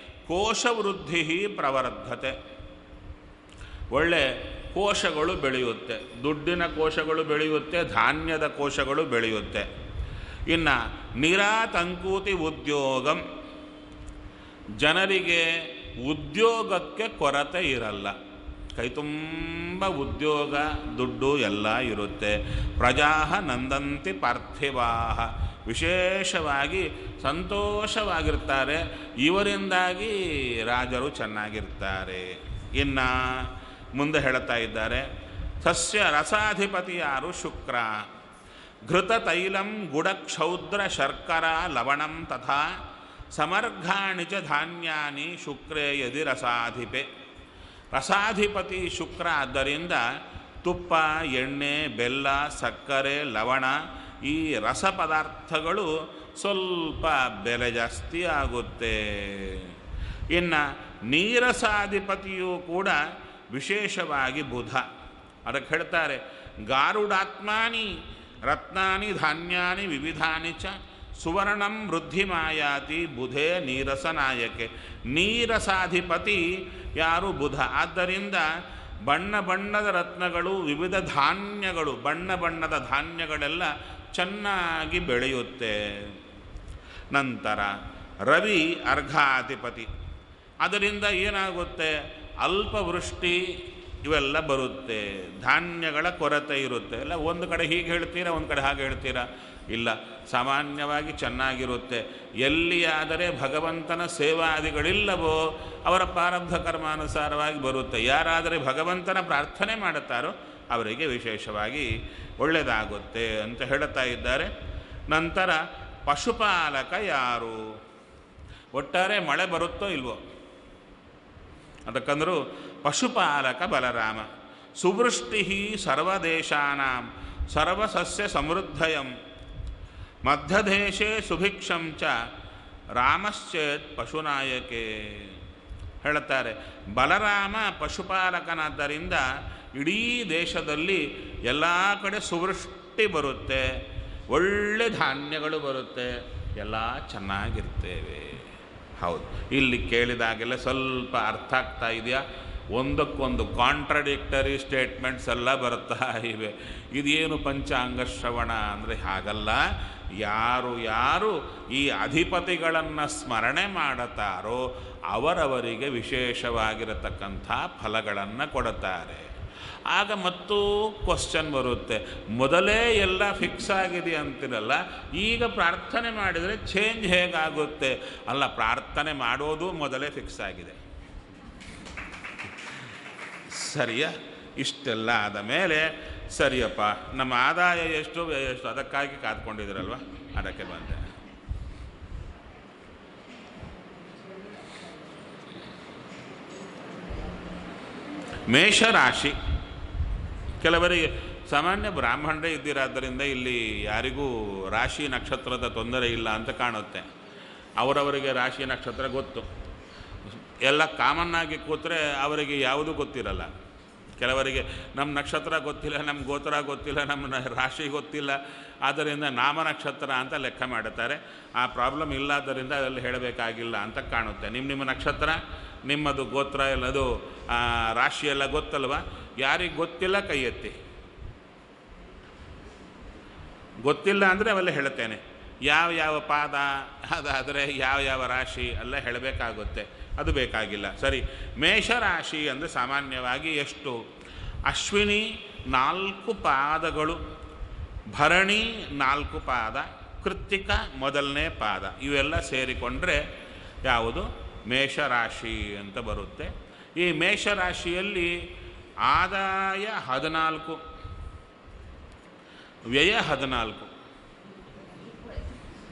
ಕೋಶವೃದ್ಧಿ ಪ್ರವರ್ಧತೆ. ಒಳ್ಳೆ ಕೋಶಗಳು ಬೆಳೆಯುತ್ತೆ, ದುಡ್ಡಿನ ಕೋಶಗಳು ಬೆಳೆಯುತ್ತೆ, ಧಾನ್ಯದ ಕೋಶಗಳು ಬೆಳೆಯುತ್ತೆ. ಇನ್ನು ನಿರಾತಂಕೂತಿ ಉದ್ಯೋಗಂ. ಜನರಿಗೆ ಉದ್ಯೋಗಕ್ಕೆ ಕೊರತೆ ಇರಲ್ಲ, ಕೈ ತುಂಬ ಉದ್ಯೋಗ ದುಡ್ಡು ಎಲ್ಲ ಇರುತ್ತೆ. ಪ್ರಜಾಹ ನಂದಂತಿ ಪಾರ್ಥಿವಾಹ. ವಿಶೇಷವಾಗಿ ಸಂತೋಷವಾಗಿರ್ತಾರೆ, ಇವರಿಂದಾಗಿ ರಾಜರು ಚೆನ್ನಾಗಿರ್ತಾರೆ. ಇನ್ನು ಮುಂದೆ ಹೇಳ್ತಾ ಇದ್ದಾರೆ, ಸಸ್ಯ ರಸಾಧಿಪತಿ ಯಾರು? ಶುಕ್ರ. ಘೃತ ತೈಲಂ ಗುಡಕ್ಷೌದ್ರ ಶರ್ಕರ ಲವಣಂ ತಥಾ ಸಮರ್ಘಾಣಿ ಚ ಧಾನ್ಯಾನಿ ಶುಕ್ರೇ ಯದಿ ರಸಾಧಿಪೆ. ರಸಾಧಿಪತಿ ಶುಕ್ರ. ಆದ್ದರಿಂದ ತುಪ್ಪ, ಎಣ್ಣೆ, ಬೆಲ್ಲ, ಸಕ್ಕರೆ, ಲವಣ ಈ ರಸ ಪದಾರ್ಥಗಳು ಸ್ವಲ್ಪ ಬೆಲೆ ಜಾಸ್ತಿ ಆಗುತ್ತೆ. ಇನ್ನು ನೀರಸಾಧಿಪತಿಯೂ ಕೂಡ ವಿಶೇಷವಾಗಿ ಬುಧ. ಅದಕ್ಕೆ ಹೇಳ್ತಾರೆ, ಗಾರುಡಾತ್ಮಾನಿ ರತ್ನಾನಿ ಧಾನ್ಯಾನಿ ವಿವಿಧಾನಿ ಚ ಸುವರ್ಣಂ ವೃದ್ಧಿಮಾಯಾತಿ ಬುಧೇ ನೀರಸನಾಯಕೆ. ನೀರಸಾಧಿಪತಿ ಯಾರು? ಬುಧ. ಆದ್ದರಿಂದ ಬಣ್ಣ ಬಣ್ಣದ ರತ್ನಗಳು, ವಿವಿಧ ಧಾನ್ಯಗಳು, ಬಣ್ಣ ಬಣ್ಣದ ಧಾನ್ಯಗಳೆಲ್ಲ ಚೆನ್ನಾಗಿ ಬೆಳೆಯುತ್ತೆ. ನಂತರ ರವಿ ಅರ್ಘಾಧಿಪತಿ. ಅದರಿಂದ ಏನಾಗುತ್ತೆ? ಅಲ್ಪವೃಷ್ಟಿ ಇವೆಲ್ಲ ಬರುತ್ತೆ, ಧಾನ್ಯಗಳ ಕೊರತೆ ಇರುತ್ತೆ. ಎಲ್ಲ ಒಂದು ಕಡೆ ಹೀಗೆ ಹೇಳ್ತೀರಾ, ಒಂದು ಕಡೆ ಹಾಗೆ ಹೇಳ್ತೀರಾ? ಇಲ್ಲ, ಸಾಮಾನ್ಯವಾಗಿ ಚೆನ್ನಾಗಿರುತ್ತೆ. ಎಲ್ಲಿಯಾದರೆ ಭಗವಂತನ ಸೇವಾದಿಗಳಿಲ್ಲವೋ ಅವರ ಪ್ರಾರಬ್ಧ ಕರ್ಮಾನುಸಾರವಾಗಿ ಬರುತ್ತೆ. ಯಾರಾದರೆ ಭಗವಂತನ ಪ್ರಾರ್ಥನೆ ಮಾಡುತ್ತಾರೋ ಅವರಿಗೆ ವಿಶೇಷವಾಗಿ ಒಳ್ಳೆಯದಾಗುತ್ತೆ ಅಂತ ಹೇಳುತ್ತಾ ಇದ್ದಾರೆ. ನಂತರ ಪಶುಪಾಲಕ ಯಾರು? ಒಟ್ಟಾರೆ ಮಳೆ ಬರುತ್ತೋ ಇಲ್ವೋ ಅದಕ್ಕಂದರೂ ಪಶುಪಾಲಕ ಬಲರಾಮ. ಸುವೃಷ್ಟಿ ಸರ್ವದೇಶಾನಾಂ ಸರ್ವಸಸ್ಯ ಸಮೃದ್ಧಯಂ ಮಧ್ಯದೇಶೇ ಸುಭಿಕ್ಷಂ ಚ ರಾಮಶ್ಚೇತ್ ಪಶುನಾಯಕೆ. ಹೇಳುತ್ತಾರೆ, ಬಲರಾಮ ಪಶುಪಾಲಕನಾದ್ದರಿಂದ ಇಡೀ ದೇಶದಲ್ಲಿ ಎಲ್ಲ ಕಡೆ ಸುವೃಷ್ಟಿ ಬರುತ್ತೆ, ಒಳ್ಳೆ ಧಾನ್ಯಗಳು ಬರುತ್ತೆ, ಎಲ್ಲ ಚೆನ್ನಾಗಿರ್ತೇವೆ. ಹೌದು, ಇಲ್ಲಿ ಕೇಳಿದಾಗೆಲ್ಲ ಸ್ವಲ್ಪ ಅರ್ಥ ಆಗ್ತಾ ಇದೆಯಾ? ಒಂದಕ್ಕೊಂದು ಕಾಂಟ್ರಡಿಕ್ಟರಿ ಸ್ಟೇಟ್ಮೆಂಟ್ಸ್ ಎಲ್ಲ ಬರ್ತಾ ಇವೆ. ಇದೇನು ಪಂಚಾಂಗ ಶ್ರವಣ ಅಂದರೆ ಹಾಗಲ್ಲ. ಯಾರು ಯಾರು ಈ ಅಧಿಪತಿಗಳನ್ನು ಸ್ಮರಣೆ ಮಾಡುತ್ತಾರೋ ಅವರವರಿಗೆ ವಿಶೇಷವಾಗಿರತಕ್ಕಂಥ ಫಲಗಳನ್ನು ಕೊಡುತ್ತಾರೆ. ಆಗ ಮತ್ತೂ ಕ್ವಶ್ಚನ್ ಬರುತ್ತೆ, ಮೊದಲೇ ಎಲ್ಲ ಫಿಕ್ಸ್ ಆಗಿದೆ ಅಂತಿರಲ್ಲ, ಈಗ ಪ್ರಾರ್ಥನೆ ಮಾಡಿದರೆ ಚೇಂಜ್ ಹೇಗಾಗುತ್ತೆ? ಅಲ್ಲ, ಪ್ರಾರ್ಥನೆ ಮಾಡೋದು ಮೊದಲೇ ಫಿಕ್ಸ್ ಆಗಿದೆ. ಸರಿಯಾ? ಇಷ್ಟೆಲ್ಲ ಆದ ಮೇಲೆ ಸರಿಯಪ್ಪ, ನಮ್ಮ ಆದಾಯ ಎಷ್ಟು ವ್ಯಯ ಎಷ್ಟು ಅದಕ್ಕಾಗಿ ಕಾದ್ಕೊಂಡಿದ್ದೀರಲ್ವ, ಅದಕ್ಕೆ ಬಂದೆ. ಮೇಷರಾಶಿ. ಕೆಲವರಿಗೆ ಸಾಮಾನ್ಯ ಬ್ರಾಹ್ಮಣರೇ ಇದ್ದಿರಾದ್ದರಿಂದ ಇಲ್ಲಿ ಯಾರಿಗೂ ರಾಶಿ ನಕ್ಷತ್ರದ ತೊಂದರೆ ಇಲ್ಲ ಅಂತ ಕಾಣುತ್ತೆ. ಅವರವರಿಗೆ ರಾಶಿ ನಕ್ಷತ್ರ ಗೊತ್ತು. ಎಲ್ಲ ಕಾಮನ್ನಾಗಿ ಕೂತ್ರೆ ಅವರಿಗೆ ಯಾವುದೂ ಗೊತ್ತಿರಲ್ಲ. ಕೆಲವರಿಗೆ ನಮ್ಮ ನಕ್ಷತ್ರ ಗೊತ್ತಿಲ್ಲ, ನಮ್ಮ ಗೋತ್ರ ಗೊತ್ತಿಲ್ಲ, ನಮ್ಮ ರಾಶಿ ಗೊತ್ತಿಲ್ಲ, ಆದ್ದರಿಂದ ನಾಮ ನಕ್ಷತ್ರ ಅಂತ ಲೆಕ್ಕ ಮಾಡುತ್ತಾರೆ. ಆ ಪ್ರಾಬ್ಲಮ್ ಇಲ್ಲದ್ದರಿಂದ ಅದರಲ್ಲಿ ಹೇಳಬೇಕಾಗಿಲ್ಲ ಅಂತ ಕಾಣುತ್ತೆ. ನಿಮ್ಮ ನಕ್ಷತ್ರ, ನಿಮ್ಮದು ಗೋತ್ರ ಎಲ್ಲದು ರಾಶಿ ಎಲ್ಲ ಗೊತ್ತಲ್ವ? ಯಾರಿಗೆ ಗೊತ್ತಿಲ್ಲ ಕೈ ಎತ್ತಿ. ಗೊತ್ತಿಲ್ಲ ಅಂದರೆ ಅವೆಲ್ಲ ಹೇಳ್ತೇನೆ. ಯಾವ ಪಾದ ಅದಾದರೆ ಯಾವ ರಾಶಿ ಎಲ್ಲ ಹೇಳಬೇಕಾಗುತ್ತೆ, ಅದು ಬೇಕಾಗಿಲ್ಲ. ಸರಿ, ಮೇಷರಾಶಿ ಅಂದರೆ ಸಾಮಾನ್ಯವಾಗಿ ಎಷ್ಟು? ಅಶ್ವಿನಿ 4 ಪಾದಗಳು, ಭರಣಿ 4 ಪಾದ, ಕೃತ್ತಿಕ ಮೊದಲನೇ ಪಾದ, ಇವೆಲ್ಲ ಸೇರಿಕೊಂಡ್ರೆ ಯಾವುದು ಮೇಷರಾಶಿ ಅಂತ ಬರುತ್ತೆ. ಈ ಮೇಷರಾಶಿಯಲ್ಲಿ ಆದಾಯ 14, ವ್ಯಯ 14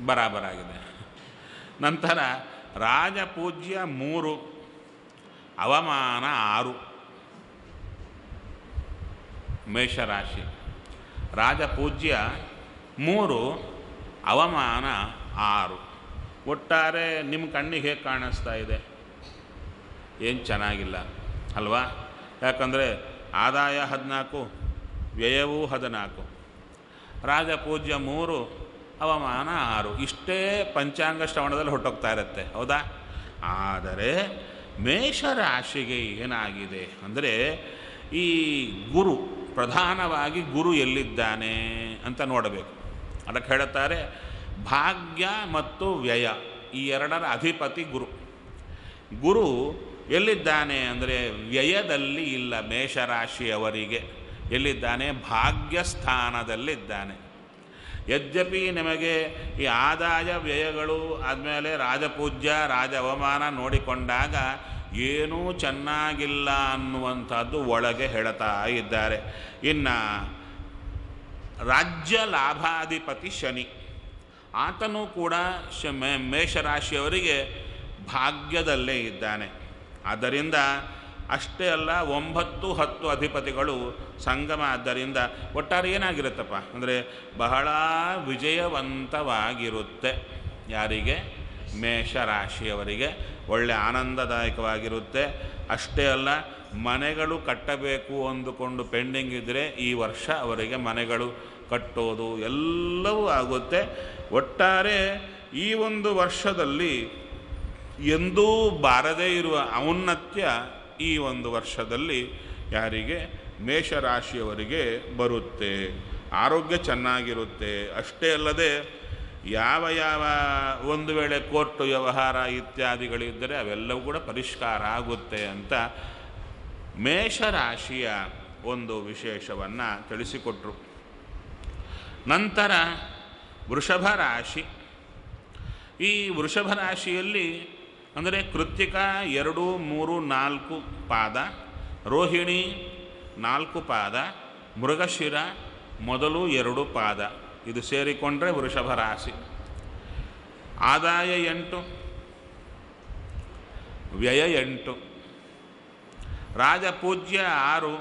ಬರಾಬರಾಗಿದೆ. ನಂತರ ರಾಜಪೂಜ್ಯ 3, ಅವಮಾನ 6. ಮೇಷರಾಶಿ ರಾಜಪೂಜ್ಯ 3, ಅವಮಾನ 6. ಒಟ್ಟಾರೆ ನಿಮ್ಮ ಕಣ್ಣಿಗೆ ಹೇಗೆ ಕಾಣಿಸ್ತಾ ಇದೆ? ಏನು ಚೆನ್ನಾಗಿಲ್ಲ ಅಲ್ವಾ? ಯಾಕಂದರೆ ಆದಾಯ 14, ವ್ಯಯವೂ 14, ರಾಜಪೂಜ್ಯ 3, ಅವಮಾನ 6. ಇಷ್ಟೇ ಪಂಚಾಂಗ ಶ್ರವಣದಲ್ಲಿ ಹೊರಟೋಗ್ತಾ ಇರುತ್ತೆ, ಹೌದಾ? ಆದರೆ ಮೇಷರಾಶಿಗೆ ಏನಾಗಿದೆ ಅಂದರೆ, ಈ ಗುರು ಪ್ರಧಾನವಾಗಿ ಗುರು ಎಲ್ಲಿದ್ದಾನೆ ಅಂತ ನೋಡಬೇಕು. ಅದಕ್ಕೆ ಹೇಳುತ್ತಾರೆ ಭಾಗ್ಯ ಮತ್ತು ವ್ಯಯ ಈ ಎರಡರ ಅಧಿಪತಿ ಗುರು. ಗುರು ಎಲ್ಲಿದ್ದಾನೆ ಅಂದರೆ ವ್ಯಯದಲ್ಲಿ ಇಲ್ಲ. ಮೇಷರಾಶಿಯವರಿಗೆ ಎಲ್ಲಿದ್ದಾನೆ? ಭಾಗ್ಯಸ್ಥಾನದಲ್ಲಿದ್ದಾನೆ. ಯದ್ಯಪಿ ನಿಮಗೆ ಈ ಆದಾಯ ವ್ಯಯಗಳು ಆದಮೇಲೆ ರಾಜಪೂಜ್ಯ ರಾಜ ಅವಮಾನ ನೋಡಿಕೊಂಡಾಗ ಏನೂ ಚೆನ್ನಾಗಿಲ್ಲ ಅನ್ನುವಂಥದ್ದು ಒಳಗೆ ಹೇಳ್ತಾ ಇದ್ದಾರೆ. ಇನ್ನು ರಾಜ್ಯ ಲಾಭಾಧಿಪತಿ ಶನಿ, ಆತನೂ ಕೂಡ ಮೇಷರಾಶಿಯವರಿಗೆ ಭಾಗ್ಯದಲ್ಲೇ ಇದ್ದಾನೆ. ಆದ್ದರಿಂದ ಅಷ್ಟೇ ಅಲ್ಲ, 9, 10 ಅಧಿಪತಿಗಳು ಸಂಗಮ. ಆದ್ದರಿಂದ ಒಟ್ಟಾರೆ ಏನಾಗಿರುತ್ತಪ್ಪ ಅಂದರೆ ಬಹಳ ವಿಜಯವಂತವಾಗಿರುತ್ತೆ. ಯಾರಿಗೆ? ಮೇಷರಾಶಿಯವರಿಗೆ ಒಳ್ಳೆ ಆನಂದದಾಯಕವಾಗಿರುತ್ತೆ. ಅಷ್ಟೇ ಅಲ್ಲ, ಮನೆಗಳು ಕಟ್ಟಬೇಕು ಅಂದುಕೊಂಡು ಪೆಂಡಿಂಗ್ ಇದ್ದರೆ ಈ ವರ್ಷ ಅವರಿಗೆ ಮನೆಗಳು ಕಟ್ಟೋದು ಎಲ್ಲವೂ ಆಗುತ್ತೆ. ಒಟ್ಟಾರೆ ಈ ಒಂದು ವರ್ಷದಲ್ಲಿ ಎಂದೂ ಬಾರದೇ ಇರುವ ಔನ್ನತ್ಯ ಈ ಒಂದು ವರ್ಷದಲ್ಲಿ ಯಾರಿಗೆ? ಮೇಷರಾಶಿಯವರಿಗೆ ಬರುತ್ತೆ. ಆರೋಗ್ಯ ಚೆನ್ನಾಗಿರುತ್ತೆ. ಅಷ್ಟೇ ಅಲ್ಲದೆ ಯಾವ ಒಂದು ವೇಳೆ ಕೋರ್ಟು ವ್ಯವಹಾರ ಇತ್ಯಾದಿಗಳಿದ್ದರೆ ಅವೆಲ್ಲವೂ ಕೂಡ ಪರಿಷ್ಕಾರ ಆಗುತ್ತೆ ಅಂತ ಮೇಷರಾಶಿಯ ಒಂದು ವಿಶೇಷವನ್ನು ತಿಳಿಸಿಕೊಟ್ರು. ನಂತರ ವೃಷಭ ರಾಶಿ. ಈ ವೃಷಭ ರಾಶಿಯಲ್ಲಿ ಅಂದರೆ ಕೃತ್ತಿಕ 2, 3, 4 ಪಾದ, ರೋಹಿಣಿ 4 ಪಾದ, ಮೃಗಶಿರ ಮೊದಲು 2 ಪಾದ, ಇದು ಸೇರಿಕೊಂಡ್ರೆ ವೃಷಭ ರಾಶಿ. ಆದಾಯ 8, ವ್ಯಯ 8, ರಾಜಪೂಜ್ಯ 6,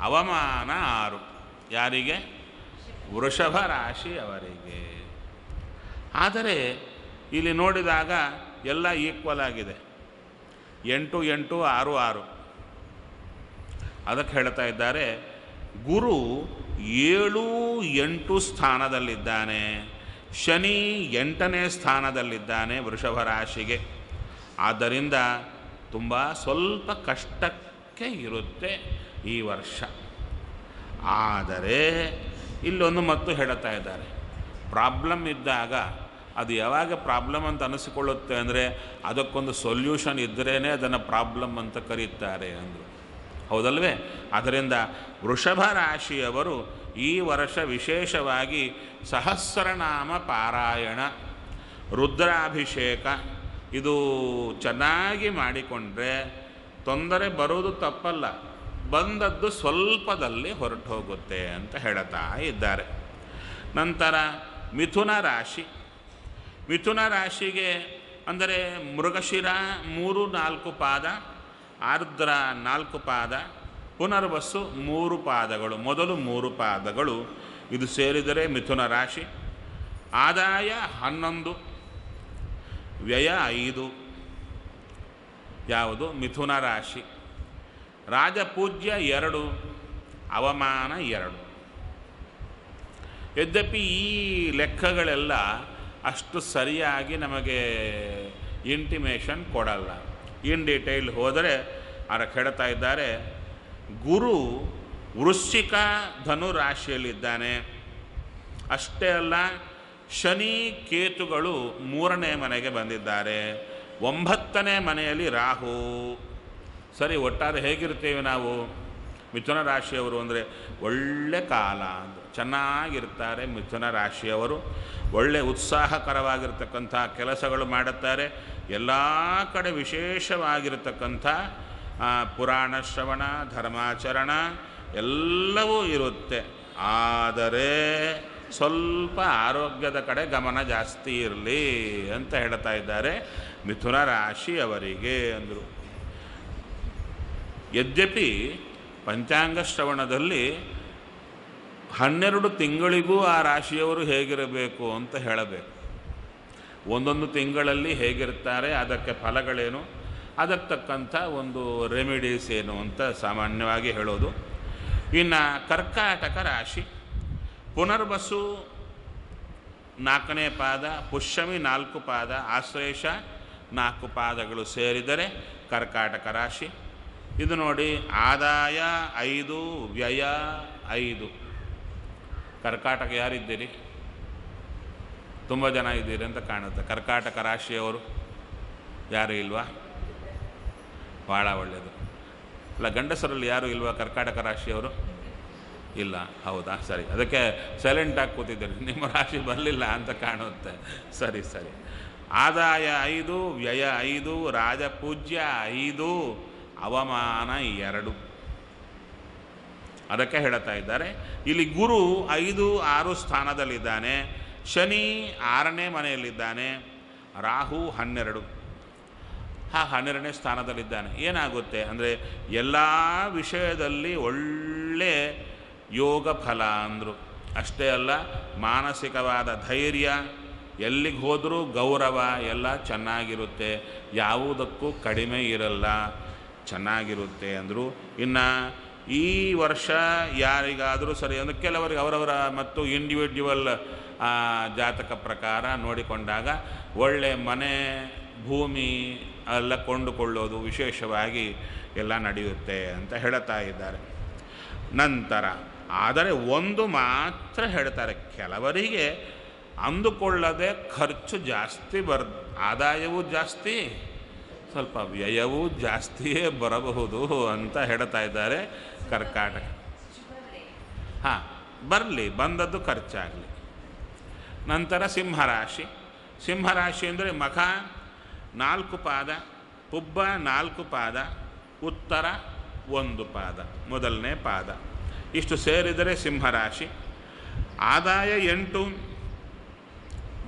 ಅವಮಾನ 6. ಯಾರಿಗೆ? ವೃಷಭ ರಾಶಿಯವರಿಗೆ. ಆದರೆ ಇಲ್ಲಿ ನೋಡಿದಾಗ ಎಲ್ಲ ಈಕ್ವಲ್ ಆಗಿದೆ. 8, 8, 6, 6. ಅದಕ್ಕೆ ಹೇಳ್ತಾ ಇದ್ದಾರೆ ಗುರು 7, 8 ಸ್ಥಾನದಲ್ಲಿದ್ದಾನೆ. ಶನಿ 8ನೇ ಸ್ಥಾನದಲ್ಲಿದ್ದಾನೆ ವೃಷಭ ರಾಶಿಗೆ. ಆದ್ದರಿಂದ ತುಂಬ ಸ್ವಲ್ಪ ಕಷ್ಟಕ್ಕೆ ಇರುತ್ತೆ ಈ ವರ್ಷ. ಆದರೆ ಇಲ್ಲೊಂದು ಮತ್ತು ಹೇಳ್ತಾ ಇದ್ದಾರೆ, ಪ್ರಾಬ್ಲಮ್ ಇದ್ದಾಗ ಅದು ಯಾವಾಗ ಪ್ರಾಬ್ಲಮ್ ಅಂತ ಅನಿಸಿಕೊಳ್ಳುತ್ತೆ ಅಂದರೆ ಅದಕ್ಕೊಂದು ಸೊಲ್ಯೂಷನ್ ಇದ್ದರೇ ಅದನ್ನು ಪ್ರಾಬ್ಲಮ್ ಅಂತ ಕರೀತಾರೆ ಅಂದರು. ಹೌದಲ್ವೇ? ಆದ್ದರಿಂದ ವೃಷಭ ರಾಶಿಯವರು ಈ ವರ್ಷ ವಿಶೇಷವಾಗಿ ಸಹಸ್ರನಾಮ ಪಾರಾಯಣ, ರುದ್ರಾಭಿಷೇಕ ಇದು ಚೆನ್ನಾಗಿ ಮಾಡಿಕೊಂಡ್ರೆ ತೊಂದರೆ ಬರೋದು ತಪ್ಪಲ್ಲ, ಬಂದದ್ದು ಸ್ವಲ್ಪದಲ್ಲಿ ಹೊರಟು ಹೋಗುತ್ತೆ ಅಂತ ಹೇಳ್ತಾ ಇದ್ದಾರೆ. ನಂತರ ಮಿಥುನ ರಾಶಿ. ಮಿಥುನ ರಾಶಿಗೆ ಅಂದರೆ ಮೃಗಶಿರ 3, 4 ಪಾದ, ಆರ್ದ್ರ 4 ಪಾದ, ಪುನರ್ವಸು 3 ಪಾದಗಳು, ಮೊದಲು 3 ಪಾದಗಳು, ಇದು ಸೇರಿದರೆ ಮಿಥುನ ರಾಶಿ. ಆದಾಯ 11, ವ್ಯಯ 5. ಯಾವುದು? ಮಿಥುನ ರಾಶಿ. ರಾಜಪೂಜ್ಯ 2, ಅವಮಾನ 2. ಯದ್ಯಪಿ ಈ ಲೆಕ್ಕಗಳೆಲ್ಲ ಅಷ್ಟು ಸರಿಯಾಗಿ ನಮಗೆ ಇಂಟಿಮೇಷನ್ ಕೊಡಲ್ಲ. ಇನ್ ಡೀಟೇಲ್ ಹೋದರೆ ಅದಕ್ಕೆ ಹೇಳ್ತಾ ಇದ್ದಾರೆ ಗುರು ವೃಶ್ಚಿಕ ಧನು ರಾಶಿಯಲ್ಲಿದ್ದಾನೆ. ಅಷ್ಟೇ ಅಲ್ಲ, ಶನಿ ಕೇತುಗಳು 3ನೇ ಮನೆಗೆ ಬಂದಿದ್ದಾರೆ. 9ನೇ ಮನೆಯಲ್ಲಿ ರಾಹು. ಸರಿ, ಒಟ್ಟಾರೆ ಹೇಗಿರ್ತೇವೆ ನಾವು ಮಿಥುನ ರಾಶಿಯವರು ಅಂದರೆ ಒಳ್ಳೆ ಕಾಲ ಅಂದರೆ ಚೆನ್ನಾಗಿರ್ತಾರೆ. ಮಿಥುನ ರಾಶಿಯವರು ಒಳ್ಳೆ ಉತ್ಸಾಹಕರವಾಗಿರ್ತಕ್ಕಂಥ ಕೆಲಸಗಳು ಮಾಡುತ್ತಾರೆ. ಎಲ್ಲ ಕಡೆ ವಿಶೇಷವಾಗಿರತಕ್ಕಂಥ ಪುರಾಣ ಶ್ರವಣ, ಧರ್ಮಾಚರಣ ಎಲ್ಲವೂ ಇರುತ್ತೆ. ಆದರೆ ಸ್ವಲ್ಪ ಆರೋಗ್ಯದ ಕಡೆ ಗಮನ ಜಾಸ್ತಿ ಇರಲಿ ಅಂತ ಹೇಳ್ತಾ ಇದ್ದಾರೆ ಮಿಥುನ ರಾಶಿಯವರಿಗೆ ಅಂದರು. ಯದ್ಯಪಿ ಪಂಚಾಂಗ ಶ್ರವಣದಲ್ಲಿ 12 ತಿಂಗಳಿಗೂ ಆ ರಾಶಿಯವರು ಹೇಗಿರಬೇಕು ಅಂತ ಹೇಳಬೇಕು. ಒಂದೊಂದು ತಿಂಗಳಲ್ಲಿ ಹೇಗಿರ್ತಾರೆ, ಅದಕ್ಕೆ ಫಲಗಳೇನು, ಅದಕ್ಕೆ ತಕ್ಕಂಥ ಒಂದು ರೆಮಿಡೀಸ್ ಏನು ಅಂತ ಸಾಮಾನ್ಯವಾಗಿ ಹೇಳೋದು. ಇನ್ನು ಕರ್ಕಾಟಕ ರಾಶಿ ಪುನರ್ವಸು 4ನೇ ಪಾದ, ಪುಷ್ಯಮಿ 4 ಪಾದ, ಆಶ್ಲೇಷ 4 ಪಾದಗಳು ಸೇರಿದರೆ ಕರ್ಕಾಟಕ ರಾಶಿ. ಇದು ನೋಡಿ, ಆದಾಯ 5, ವ್ಯಯ 5. ಕರ್ಕಾಟಕ ಯಾರಿದ್ದೀರಿ? ತುಂಬ ಜನ ಇದ್ದೀರಿ ಅಂತ ಕಾಣುತ್ತೆ. ಕರ್ಕಾಟಕ ರಾಶಿಯವರು ಯಾರು ಇಲ್ವಾ? ಭಾಳ ಒಳ್ಳೆಯದು. ಅಲ್ಲ, ಗಂಡಸರಲ್ಲಿ ಯಾರು ಇಲ್ವಾ ಕರ್ಕಾಟಕ ರಾಶಿಯವರು? ಇಲ್ಲ, ಹೌದಾ? ಸರಿ, ಅದಕ್ಕೆ ಸೈಲೆಂಟಾಗಿ ಕೂತಿದ್ದೀರಿ, ನಿಮ್ಮ ರಾಶಿ ಬರಲಿಲ್ಲ ಅಂತ ಕಾಣುತ್ತೆ. ಸರಿ ಸರಿ. ಆದಾಯ 5, ವ್ಯಯ 5, ರಾಜಪೂಜ್ಯ 5, ಅವಮಾನ 2. ಅದಕ್ಕೆ ಹೇಳ್ತಾ ಇದ್ದಾರೆ ಇಲ್ಲಿ ಗುರು 5, 6 ಸ್ಥಾನದಲ್ಲಿದ್ದಾನೆ, ಶನಿ 6ನೇ ಮನೆಯಲ್ಲಿದ್ದಾನೆ, ರಾಹು 12. 12ನೇ ಸ್ಥಾನದಲ್ಲಿದ್ದಾನೆ. ಏನಾಗುತ್ತೆ ಅಂದರೆ ಎಲ್ಲ ವಿಷಯದಲ್ಲಿ ಒಳ್ಳೆ ಯೋಗ ಫಲ ಅಂದರು. ಅಷ್ಟೇ ಅಲ್ಲ, ಮಾನಸಿಕವಾದ ಧೈರ್ಯ, ಎಲ್ಲಿಗೆ ಹೋದರೂ ಗೌರವ ಎಲ್ಲ ಚೆನ್ನಾಗಿರುತ್ತೆ, ಯಾವುದಕ್ಕೂ ಕಡಿಮೆ ಇರಲ್ಲ, ಚೆನ್ನಾಗಿರುತ್ತೆ ಅಂದರು. ಇನ್ನು ಈ ವರ್ಷ ಯಾರಿಗಾದರೂ ಸರಿ ಅಂದರೆ ಕೆಲವರಿಗೆ ಅವರವರ ಮತ್ತು ಇಂಡಿವಿಜುವಲ್ ಜಾತಕ ಪ್ರಕಾರ ನೋಡಿಕೊಂಡಾಗ ಒಳ್ಳೆ ಮನೆ, ಭೂಮಿ ಎಲ್ಲ ಕೊಂಡುಕೊಳ್ಳೋದು ವಿಶೇಷವಾಗಿ ಎಲ್ಲ ನಡೆಯುತ್ತೆ ಅಂತ ಹೇಳ್ತಾ ಇದ್ದಾರೆ. ನಂತರ ಆದರೆ ಒಂದು ಮಾತ್ರ ಹೇಳ್ತಾರೆ, ಕೆಲವರಿಗೆ ಅಂದುಕೊಳ್ಳದೆ ಖರ್ಚು ಜಾಸ್ತಿ ಆದಾಯವೂ ಜಾಸ್ತಿ, ಸ್ವಲ್ಪ ವ್ಯಯವೂ ಜಾಸ್ತಿಯೇ ಬರಬಹುದು ಅಂತ ಹೇಳ್ತಾ ಇದ್ದಾರೆ ಕರ್ಕಾಟಕ. ಬರಲಿ, ಬಂದದ್ದು ಖರ್ಚಾಗಲಿ. ನಂತರ ಸಿಂಹರಾಶಿ. ಸಿಂಹರಾಶಿ ಅಂದರೆ ಮಖ 4 ಪಾದ, ಪುಬ್ಬ 4 ಪಾದ, ಉತ್ತರ 1 ಪಾದ, ಮೊದಲನೇ ಪಾದ. ಇಷ್ಟು ಸೇರಿದರೆ ಸಿಂಹರಾಶಿ. ಆದಾಯ 8,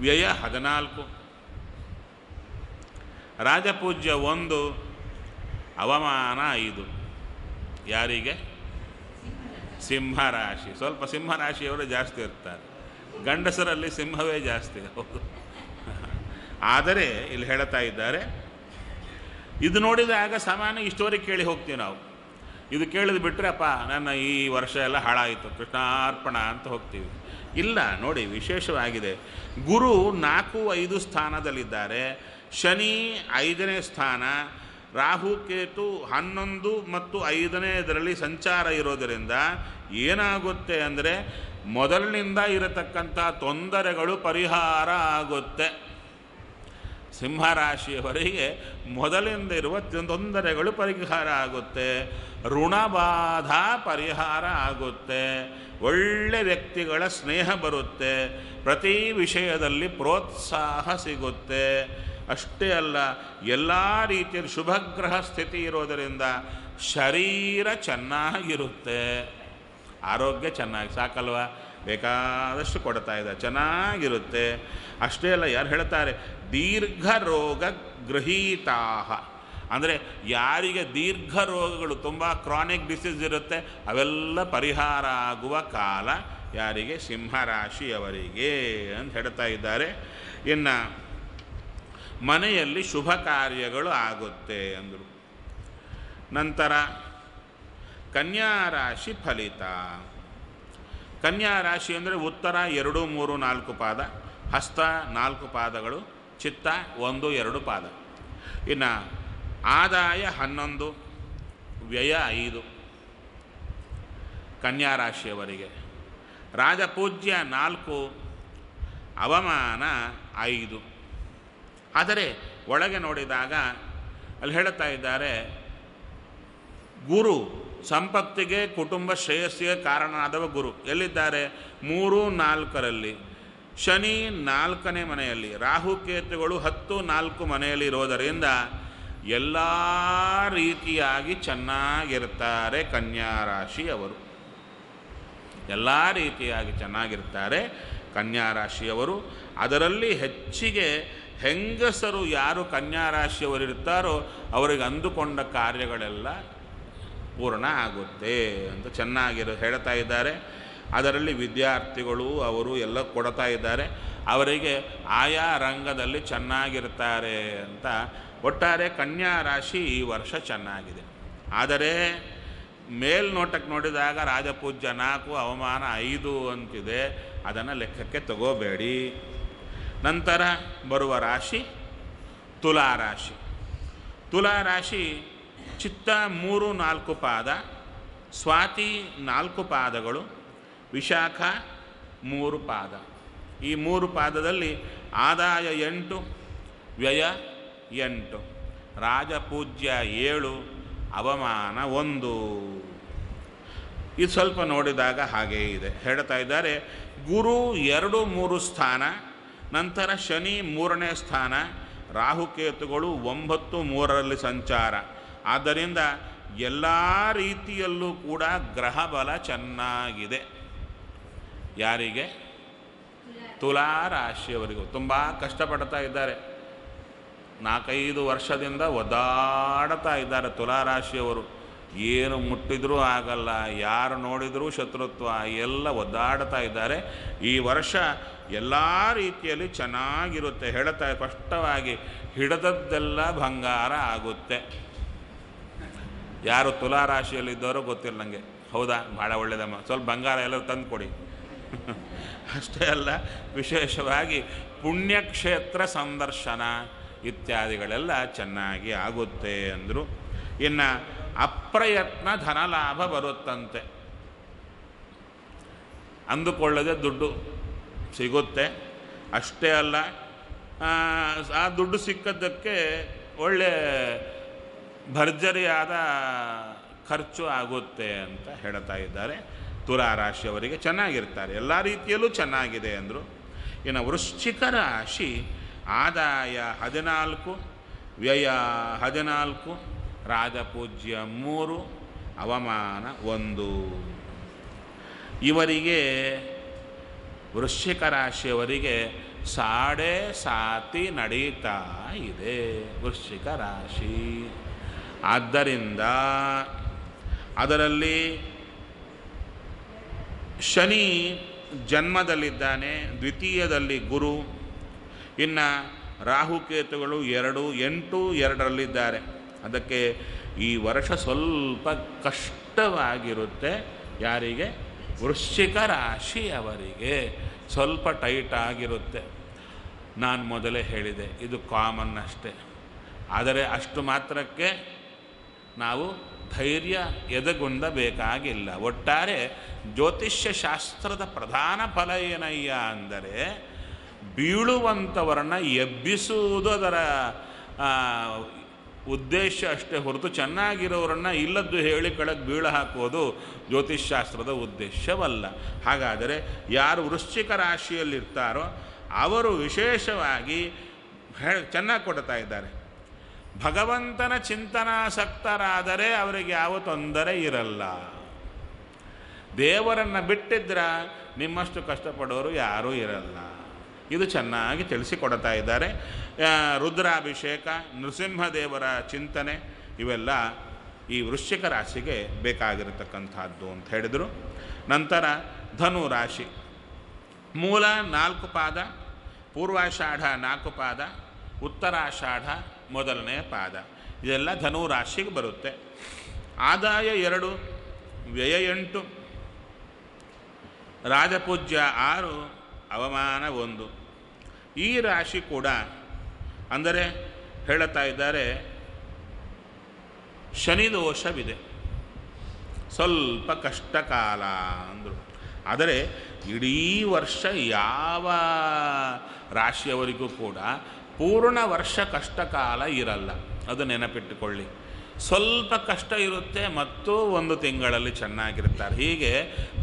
ವ್ಯಯ 14, ರಾಜಪೂಜ್ಯ 1, ಅವಮಾನ 5. ಯಾರಿಗೆ? ಸಿಂಹರಾಶಿ. ಸ್ವಲ್ಪ ಸಿಂಹರಾಶಿಯವರು ಜಾಸ್ತಿ ಇರ್ತಾರೆ, ಗಂಡಸರಲ್ಲಿ ಸಿಂಹವೇ ಜಾಸ್ತಿ. ಹೌದು. ಆದರೆ ಇಲ್ಲಿ ಹೇಳ್ತಾ ಇದ್ದಾರೆ, ಇದು ನೋಡಿದಾಗ ಸಾಮಾನ್ಯ ಇಷ್ಟವರೆಗೆ ಕೇಳಿ ಹೋಗ್ತೀವಿ ನಾವು. ಇದು ಕೇಳಿದು ಬಿಟ್ಟರೆ ಅಪ್ಪ ನನ್ನ ಈ ವರ್ಷ ಎಲ್ಲ ಹಾಳಾಯಿತು, ಕೃಷ್ಣಾರ್ಪಣ ಅಂತ ಹೋಗ್ತೀವಿ. ಇಲ್ಲ, ನೋಡಿ ವಿಶೇಷವಾಗಿದೆ. ಗುರು 4, 5 ಸ್ಥಾನದಲ್ಲಿದ್ದಾರೆ, ಶನಿ 5ನೇ ಸ್ಥಾನ, ರಾಹು ಕೇತು 11 ಮತ್ತು 5ನೇದರಲ್ಲಿ ಸಂಚಾರ ಇರೋದರಿಂದ ಏನಾಗುತ್ತೆ ಅಂದರೆ ಮೊದಲಿನಿಂದ ಇರತಕ್ಕಂಥ ತೊಂದರೆಗಳು ಪರಿಹಾರ ಆಗುತ್ತೆ. ಸಿಂಹರಾಶಿಯವರಿಗೆ ಮೊದಲಿಂದ ಇರುವ ತೊಂದರೆಗಳು ಪರಿಹಾರ ಆಗುತ್ತೆ, ಋಣಬಾಧ ಪರಿಹಾರ ಆಗುತ್ತೆ, ಒಳ್ಳೆ ವ್ಯಕ್ತಿಗಳ ಸ್ನೇಹ ಬರುತ್ತೆ, ಪ್ರತಿ ವಿಷಯದಲ್ಲಿ ಪ್ರೋತ್ಸಾಹ ಸಿಗುತ್ತೆ. ಅಷ್ಟೇ ಅಲ್ಲ, ಎಲ್ಲ ರೀತಿಯಲ್ಲಿ ಶುಭಗ್ರಹ ಸ್ಥಿತಿ ಇರೋದರಿಂದ ಶರೀರ ಚೆನ್ನಾಗಿರುತ್ತೆ, ಆರೋಗ್ಯ ಚೆನ್ನಾಗಿ, ಸಾಕಲ್ವ, ಬೇಕಾದಷ್ಟು ಕೊಡ್ತಾ ಇದೆ, ಚೆನ್ನಾಗಿರುತ್ತೆ. ಅಷ್ಟೇ ಅಲ್ಲ, ಯಾರು ಹೇಳ್ತಾರೆ, ದೀರ್ಘ ರೋಗ ಗೃಹೀತಾ ಅಂದರೆ ಯಾರಿಗೆ ದೀರ್ಘ ರೋಗಗಳು, ತುಂಬ ಕ್ರಾನಿಕ್ ಡಿಸೀಸ್ ಇರುತ್ತೆ, ಅವೆಲ್ಲ ಪರಿಹಾರ ಆಗುವ ಕಾಲ ಯಾರಿಗೆ? ಸಿಂಹರಾಶಿಯವರಿಗೆ ಅಂತ ಹೇಳ್ತಾ ಇದ್ದಾರೆ. ಇನ್ನು ಮನೆಯಲ್ಲಿ ಶುಭ ಕಾರ್ಯಗಳು ಆಗುತ್ತೆ ಅಂದರು. ನಂತರ ಕನ್ಯಾರಾಶಿ ಫಲಿತ. ಕನ್ಯಾರಾಶಿ ಅಂದರೆ ಉತ್ತರ 2, 3, 4 ಪಾದ, ಹಸ್ತ 4 ಪಾದಗಳು, ಚಿತ್ತ 1, 2 ಪಾದ. ಇನ್ನು ಆದಾಯ 11, ವ್ಯಯ 5 ಕನ್ಯಾರಾಶಿಯವರಿಗೆ. ರಾಜಪೂಜ್ಯ 4, ಅವಮಾನ 5. ಆದರೆ ಒಳಗೆ ನೋಡಿದಾಗ ಅಲ್ಲಿ ಹೇಳುತ್ತಾ ಇದ್ದಾರೆ, ಗುರು ಸಂಪತ್ತಿಗೆ ಕುಟುಂಬ ಶ್ರೇಯಸ್ಸಿಗೆ ಕಾರಣನಾದವ ಗುರು. ಎಲ್ಲಿದ್ದಾರೆ? 3, 4ರಲ್ಲಿ. ಶನಿ 4ನೇ ಮನೆಯಲ್ಲಿ, ರಾಹುಕೇತುಗಳು 10, 4 ಮನೆಯಲ್ಲಿ ಇರೋದರಿಂದ ಎಲ್ಲ ರೀತಿಯಾಗಿ ಚೆನ್ನಾಗಿರ್ತಾರೆ ಕನ್ಯಾ ರಾಶಿಯವರು. ಎಲ್ಲ ರೀತಿಯಾಗಿ ಚೆನ್ನಾಗಿರ್ತಾರೆ ಕನ್ಯಾ ರಾಶಿಯವರು. ಅದರಲ್ಲಿ ಹೆಚ್ಚಿಗೆ ಹೆಂಗಸರು ಯಾರು ಕನ್ಯಾ ರಾಶಿಯವರಿರ್ತಾರೋ ಅವರಿಗೆ ಅಂದುಕೊಂಡ ಕಾರ್ಯಗಳೆಲ್ಲ ಪೂರ್ಣ ಆಗುತ್ತೆ ಅಂತ ಚೆನ್ನಾಗಿರೋ ಹೇಳ್ತಾ ಇದ್ದಾರೆ. ಅದರಲ್ಲಿ ವಿದ್ಯಾರ್ಥಿಗಳು ಅವರು ಎಲ್ಲ ಕೊಡ್ತಾ ಇದ್ದಾರೆ. ಅವರಿಗೆ ಆಯಾ ರಂಗದಲ್ಲಿ ಚೆನ್ನಾಗಿರ್ತಾರೆ ಅಂತ. ಒಟ್ಟಾರೆ ಕನ್ಯಾ ರಾಶಿ ಈ ವರ್ಷ ಚೆನ್ನಾಗಿದೆ. ಆದರೆ ಮೇಲ್ನೋಟಕ್ಕೆ ನೋಡಿದಾಗ ರಾಜಪೂಜ್ಯ 4, ಅವಮಾನ 5 ಅಂತಿದೆ. ಅದನ್ನು ಲೆಕ್ಕಕ್ಕೆ ತಗೋಬೇಡಿ. ನಂತರ ಬರುವ ರಾಶಿ ತುಲಾರಾಶಿ. ತುಲಾರಾಶಿ ಚಿತ್ತ 3, 4 ಪಾದ, ಸ್ವಾತಿ 4 ಪಾದಗಳು, ವಿಶಾಖ 3 ಪಾದ. ಈ 3 ಪಾದದಲ್ಲಿ ಆದಾಯ 8, ವ್ಯಯ 8, ರಾಜಪೂಜ್ಯ 7, ಅವಮಾನ 1. ಇದು ಸ್ವಲ್ಪ ನೋಡಿದಾಗ ಹಾಗೇ ಇದೆ. ಹೇಳ್ತಾ ಇದ್ದಾರೆ ಗುರು 2, 3 ಸ್ಥಾನ, ನಂತರ ಶನಿ 3ನೇ ಸ್ಥಾನ, ರಾಹುಕೇತುಗಳು 9, 3ರಲ್ಲಿ ಸಂಚಾರ. ಆದ್ದರಿಂದ ಎಲ್ಲ ರೀತಿಯಲ್ಲೂ ಕೂಡ ಗ್ರಹ ಬಲ ಚೆನ್ನಾಗಿದೆ. ಯಾರಿಗೆ? ತುಲಾರಾಶಿಯವರಿಗೂ. ತುಂಬ ಕಷ್ಟಪಡ್ತಾ ಇದ್ದಾರೆ. 4-5 ವರ್ಷದಿಂದ ಒದ್ದಾಡ್ತಾ ಇದ್ದಾರೆ ತುಲಾರಾಶಿಯವರು. ಏನು ಮುಟ್ಟಿದರೂ ಆಗಲ್ಲ, ಯಾರು ನೋಡಿದರೂ ಶತ್ರುತ್ವ, ಎಲ್ಲ ಒದ್ದಾಡ್ತಾ ಇದ್ದಾರೆ. ಈ ವರ್ಷ ಎಲ್ಲ ರೀತಿಯಲ್ಲಿ ಚೆನ್ನಾಗಿರುತ್ತೆ. ಹೇಳ್ತಾ ಸ್ಪಷ್ಟವಾಗಿ ಹಿಡಿದದ್ದೆಲ್ಲ ಬಂಗಾರ ಆಗುತ್ತೆ. ಯಾರು ತುಲಾರಾಶಿಯಲ್ಲಿದ್ದವರೋ ಗೊತ್ತಿಲ್ಲ ನನಗೆ. ಹೌದಾ? ಭಾಳ ಒಳ್ಳೆಯದಮ್ಮ, ಸ್ವಲ್ಪ ಬಂಗಾರ ಎಲ್ಲ ತಂದು ಕೊಡಿ. ಅಷ್ಟೇ ಅಲ್ಲ, ವಿಶೇಷವಾಗಿ ಪುಣ್ಯಕ್ಷೇತ್ರ ಸಂದರ್ಶನ ಇತ್ಯಾದಿಗಳೆಲ್ಲ ಚೆನ್ನಾಗಿ ಆಗುತ್ತೆ ಅಂದರು. ಇನ್ನು ಅಪ್ರಯತ್ನ ಧನಲಾಭ ಬರುತ್ತಂತೆ. ಅಂದುಕೊಳ್ಳದೆ ದುಡ್ಡು ಸಿಗುತ್ತೆ. ಅಷ್ಟೇ ಅಲ್ಲ, ಆ ದುಡ್ಡು ಸಿಕ್ಕದ್ದಕ್ಕೆ ಒಳ್ಳೆ ಭರ್ಜರಿಯಾದ ಖರ್ಚು ಆಗುತ್ತೆ ಅಂತ ಹೇಳ್ತಾ ಇದ್ದಾರೆ. ತುಲಾರಾಶಿಯವರಿಗೆ ಚೆನ್ನಾಗಿರ್ತಾರೆ, ಎಲ್ಲ ರೀತಿಯಲ್ಲೂ ಚೆನ್ನಾಗಿದೆ ಅಂದರು. ಇನ್ನು ವೃಶ್ಚಿಕ ರಾಶಿ ಆದಾಯ 14, ವ್ಯಯ 14, ರಾಜಪೂಜ್ಯ 3, ಅವಮಾನ 1. ಇವರಿಗೆ ವೃಶ್ಚಿಕ ರಾಶಿಯವರಿಗೆ ಸಾಡೆ ಸಾತಿ ನಡೀತಾ ಇದೆ ವೃಶ್ಚಿಕ ರಾಶಿ. ಆದ್ದರಿಂದ ಅದರಲ್ಲಿ ಶನಿ ಜನ್ಮದಲ್ಲಿದ್ದಾನೆ, ದ್ವಿತೀಯದಲ್ಲಿ ಗುರು, ಇನ್ನು ರಾಹುಕೇತುಗಳು 2, 8, 2ರಲ್ಲಿದ್ದಾರೆ. ಅದಕ್ಕೆ ಈ ವರ್ಷ ಸ್ವಲ್ಪ ಕಷ್ಟವಾಗಿರುತ್ತೆ. ಯಾರಿಗೆ? ವೃಶ್ಚಿಕ ರಾಶಿಯವರಿಗೆ ಸ್ವಲ್ಪ ಟೈಟ್ ಆಗಿರುತ್ತೆ. ನಾನು ಮೊದಲೇ ಹೇಳಿದೆ, ಇದು ಕಾಮನ್ ಅಷ್ಟೇ. ಆದರೆ ಅಷ್ಟು ಮಾತ್ರಕ್ಕೆ ನಾವು ಧೈರ್ಯ ಎದೆಗುಂದಬೇಕಾಗಿಲ್ಲ. ಒಟ್ಟಾರೆ ಜ್ಯೋತಿಷ್ಯ ಶಾಸ್ತ್ರದ ಪ್ರಧಾನ ಫಲ ಏನಯ್ಯ ಅಂದರೆ ಬೀಳುವಂಥವರನ್ನು ಎಬ್ಬಿಸುವುದು ಅದರ ಉದ್ದೇಶ ಅಷ್ಟೇ ಹೊರತು ಚೆನ್ನಾಗಿರೋರನ್ನು ಇಲ್ಲದ್ದು ಹೇಳಿ ಕೆಳಗೆ ಬೀಳು ಹಾಕೋದು ಜ್ಯೋತಿಷ್ಶಾಸ್ತ್ರದ ಉದ್ದೇಶವಲ್ಲ. ಹಾಗಾದರೆ ಯಾರು ವೃಶ್ಚಿಕ ರಾಶಿಯಲ್ಲಿರ್ತಾರೋ ಅವರು ವಿಶೇಷವಾಗಿ ಚೆನ್ನಾಗಿ ಕೊಡ್ತಾ ಇದ್ದಾರೆ. ಭಗವಂತನ ಚಿಂತನಾಸಕ್ತರಾದರೆ ಅವರಿಗೆ ಯಾವ ತೊಂದರೆ ಇರಲ್ಲ. ದೇವರನ್ನು ಬಿಟ್ಟಿದ್ರ ನಿಮ್ಮಷ್ಟು ಕಷ್ಟಪಡೋರು ಯಾರೂ ಇರಲ್ಲ. ಇದು ಚೆನ್ನಾಗಿ ತಿಳಿಸಿಕೊಡ್ತಾ ಇದ್ದಾರೆ. ರುದ್ರಾಭಿಷೇಕ, ನೃಸಿಂಹದೇವರ ಚಿಂತನೆ ಇವೆಲ್ಲ ಈ ವೃಶ್ಚಿಕ ರಾಶಿಗೆ ಬೇಕಾಗಿರತಕ್ಕಂಥದ್ದು ಅಂತ ಹೇಳಿದರು. ನಂತರ ಧನು ರಾಶಿ ಮೂಲ 4 ಪಾದ, ಪೂರ್ವಾಷಾಢ 4 ಪಾದ, ಉತ್ತರಾಷಾಢ 1ನೇ ಪಾದ. ಇದೆಲ್ಲ ಧನು ರಾಶಿಗೆ ಬರುತ್ತೆ. ಆದಾಯ 2, ವ್ಯಯ 8, ರಾಜಪೂಜ್ಯ 6, ಅವಮಾನ 1. ಈ ರಾಶಿ ಕೂಡ ಅಂದರೆ ಹೇಳುತ್ತಾ ಇದ್ದಾರೆ ಶನಿದೋಷವಿದೆ, ಸ್ವಲ್ಪ ಕಷ್ಟಕಾಲ ಅಂದರು. ಆದರೆ ಇಡೀ ವರ್ಷ ಯಾವ ರಾಶಿಯವರಿಗೂ ಕೂಡ ಪೂರ್ಣ ವರ್ಷ ಕಷ್ಟಕಾಲ ಇರಲ್ಲ. ಅದು ನೆನಪಿಟ್ಟುಕೊಳ್ಳಿ. ಸ್ವಲ್ಪ ಕಷ್ಟ ಇರುತ್ತೆ, ಮತ್ತು ಒಂದು ತಿಂಗಳಲ್ಲಿ ಚೆನ್ನಾಗಿರ್ತಾರೆ. ಹೀಗೆ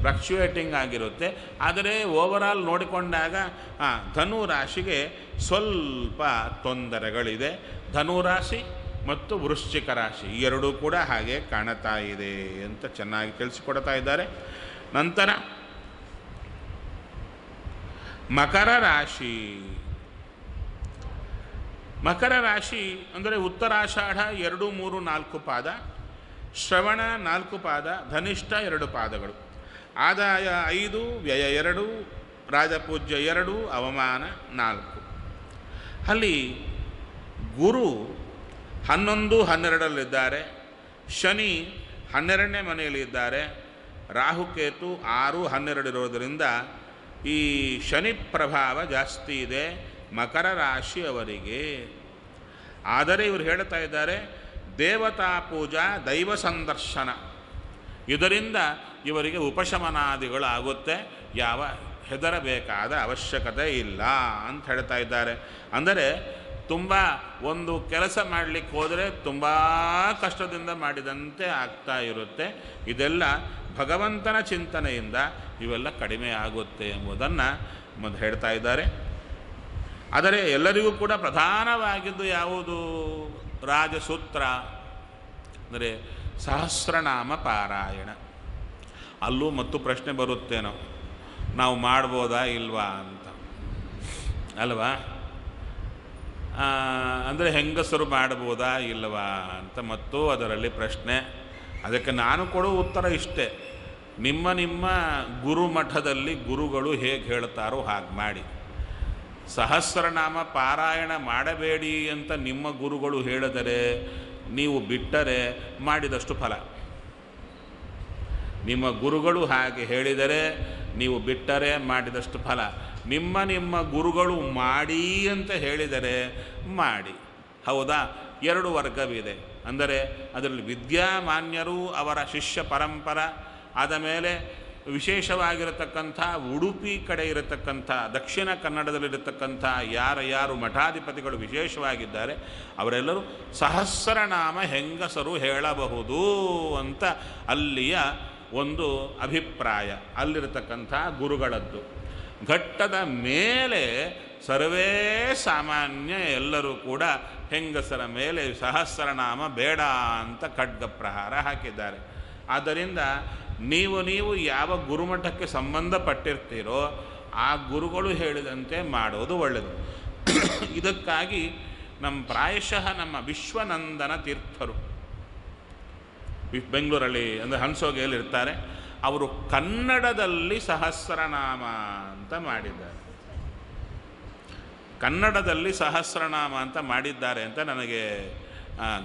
ಫ್ಲಕ್ಚುಯೇಟಿಂಗ್ ಆಗಿರುತ್ತೆ. ಆದರೆ ಓವರಾಲ್ ನೋಡಿಕೊಂಡಾಗ ಧನು ರಾಶಿಗೆ ಸ್ವಲ್ಪ ತೊಂದರೆಗಳಿದೆ. ಧನುರಾಶಿ ಮತ್ತು ವೃಶ್ಚಿಕ ರಾಶಿ ಎರಡೂ ಕೂಡ ಹಾಗೆ ಕಾಣುತ್ತಾ ಇದೆ ಅಂತ ಚೆನ್ನಾಗಿ ತಿಳಿಸಿಕೊಡ್ತಾ ಇದ್ದಾರೆ. ನಂತರ ಮಕರ ರಾಶಿ. ಮಕರ ರಾಶಿ ಅಂದರೆ ಉತ್ತರಾಷಾಢ 2, 3, 4 ಪಾದ, ಶ್ರವಣ 4 ಪಾದ, ಧನಿಷ್ಠ 2 ಪಾದಗಳು, ಆದಾಯ 5, ವ್ಯಯ 2, ರಾಜಪೂಜ್ಯ 2, ಅವಮಾನ 4. ಅಲ್ಲಿ ಗುರು 11, 12ರಲ್ಲಿದ್ದಾರೆ, ಶನಿ 12ನೇ ಮನೆಯಲ್ಲಿದ್ದಾರೆ, ರಾಹುಕೇತು 6, 12 ಇರೋದರಿಂದ ಈ ಶನಿ ಪ್ರಭಾವ ಜಾಸ್ತಿ ಇದೆ ಮಕರ ರಾಶಿಯವರಿಗೆ. ಆದರೆ ಇವರು ಹೇಳ್ತಾ ಇದ್ದಾರೆ ದೇವತಾ ಪೂಜಾ, ದೈವ ಸಂದರ್ಶನ, ಇದರಿಂದ ಇವರಿಗೆ ಉಪಶಮನಾದಿಗಳು ಆಗುತ್ತೆ, ಯಾವ ಹೆದರಬೇಕಾದ ಅವಶ್ಯಕತೆ ಇಲ್ಲ ಅಂತ ಹೇಳ್ತಾ ಇದ್ದಾರೆ. ಅಂದರೆ ತುಂಬ ಒಂದು ಕೆಲಸ ಮಾಡಲಿಕ್ಕೆ ಹೋದರೆ ತುಂಬ ಕಷ್ಟದಿಂದ ಮಾಡಿದಂತೆ ಆಗ್ತಾ ಇರುತ್ತೆ. ಇದೆಲ್ಲ ಭಗವಂತನ ಚಿಂತನೆಯಿಂದ ಇವೆಲ್ಲ ಕಡಿಮೆ ಆಗುತ್ತೆ ಎಂಬುದನ್ನು ಮೊದಲು ಹೇಳ್ತಾ ಇದ್ದಾರೆ. ಆದರೆ ಎಲ್ಲರಿಗೂ ಕೂಡ ಪ್ರಧಾನವಾಗಿದ್ದು ಯಾವುದು? ರಾಜಸೂತ್ರ, ಅಂದರೆ ಸಹಸ್ರನಾಮ ಪಾರಾಯಣ. ಅಲ್ಲೂ ಮತ್ತು ಪ್ರಶ್ನೆ ಬರುತ್ತೇನೋ, ನಾವು ಮಾಡ್ಬೋದಾ ಇಲ್ವಾ ಅಂತ ಅಲ್ವಾ? ಅಂದರೆ ಹೆಂಗಸರು ಮಾಡ್ಬೋದಾ ಇಲ್ವಾ ಅಂತ ಮತ್ತು ಅದರಲ್ಲಿ ಪ್ರಶ್ನೆ. ಅದಕ್ಕೆ ನಾನು ಕೊಡೋ ಉತ್ತರ ಇಷ್ಟೇ, ನಿಮ್ಮ ನಿಮ್ಮ ಗುರುಮಠದಲ್ಲಿ ಗುರುಗಳು ಹೇಗೆ ಹೇಳ್ತಾರೋ ಹಾಗೆ ಮಾಡಿ. ಸಹಸ್ರನಾಮ ಪಾರಾಯಣ ಮಾಡಬೇಡಿ ಅಂತ ನಿಮ್ಮ ಗುರುಗಳು ಹೇಳಿದರೆ ನೀವು ಬಿಟ್ಟರೆ ಮಾಡಿದಷ್ಟು ಫಲ. ನಿಮ್ಮ ಗುರುಗಳು ಹಾಗೆ ಹೇಳಿದರೆ ನೀವು ಬಿಟ್ಟರೆ ಮಾಡಿದಷ್ಟು ಫಲ. ನಿಮ್ಮ ನಿಮ್ಮ ಗುರುಗಳು ಮಾಡಿ ಅಂತ ಹೇಳಿದರೆ ಮಾಡಿ. ಹೌದಾ? 2 ವರ್ಗವಿದೆ. ಅಂದರೆ ಅದರಲ್ಲಿ ವಿದ್ಯಾಮಾನ್ಯರು, ಅವರ ಶಿಷ್ಯ ಪರಂಪರ, ಆದ ಮೇಲೆ ವಿಶೇಷವಾಗಿರತಕ್ಕಂಥ ಉಡುಪಿ ಕಡೆ ಇರತಕ್ಕಂಥ, ದಕ್ಷಿಣ ಕನ್ನಡದಲ್ಲಿರತಕ್ಕಂಥ ಯಾರು ಮಠಾಧಿಪತಿಗಳು ವಿಶೇಷವಾಗಿದ್ದಾರೆ ಅವರೆಲ್ಲರೂ ಸಹಸ್ರನಾಮ ಹೆಂಗಸರು ಹೇಳಬಹುದು ಅಂತ ಅಲ್ಲಿಯ ಒಂದು ಅಭಿಪ್ರಾಯ, ಅಲ್ಲಿರತಕ್ಕಂಥ ಗುರುಗಳದ್ದು. ಘಟ್ಟದ ಮೇಲೆ ಸರ್ವೇ ಸಾಮಾನ್ಯ ಎಲ್ಲರೂ ಕೂಡ ಹೆಂಗಸರ ಮೇಲೆ ಸಹಸ್ರನಾಮ ಬೇಡ ಅಂತ ಖಡ್ಗ ಪ್ರಹಾರ ಹಾಕಿದ್ದಾರೆ. ಆದ್ದರಿಂದ ನೀವು ಯಾವ ಗುರುಮಠಕ್ಕೆ ಸಂಬಂಧಪಟ್ಟಿರ್ತೀರೋ ಆ ಗುರುಗಳು ಹೇಳಿದಂತೆ ಮಾಡೋದು ಒಳ್ಳೆಯದು. ಇದಕ್ಕಾಗಿ ಪ್ರಾಯಶಃ ನಮ್ಮ ವಿಶ್ವನಂದನ ತೀರ್ಥರು ಬೆಂಗಳೂರಲ್ಲಿ ಅಂದರೆ ಹಂಸೋಗೆಯಲ್ಲಿ ಇರ್ತಾರೆ. ಅವರು ಕನ್ನಡದಲ್ಲಿ ಸಹಸ್ರನಾಮ ಅಂತ ಮಾಡಿದ್ದಾರೆ. ಕನ್ನಡದಲ್ಲಿ ಸಹಸ್ರನಾಮ ಅಂತ ಮಾಡಿದ್ದಾರೆ ಅಂತ ನನಗೆ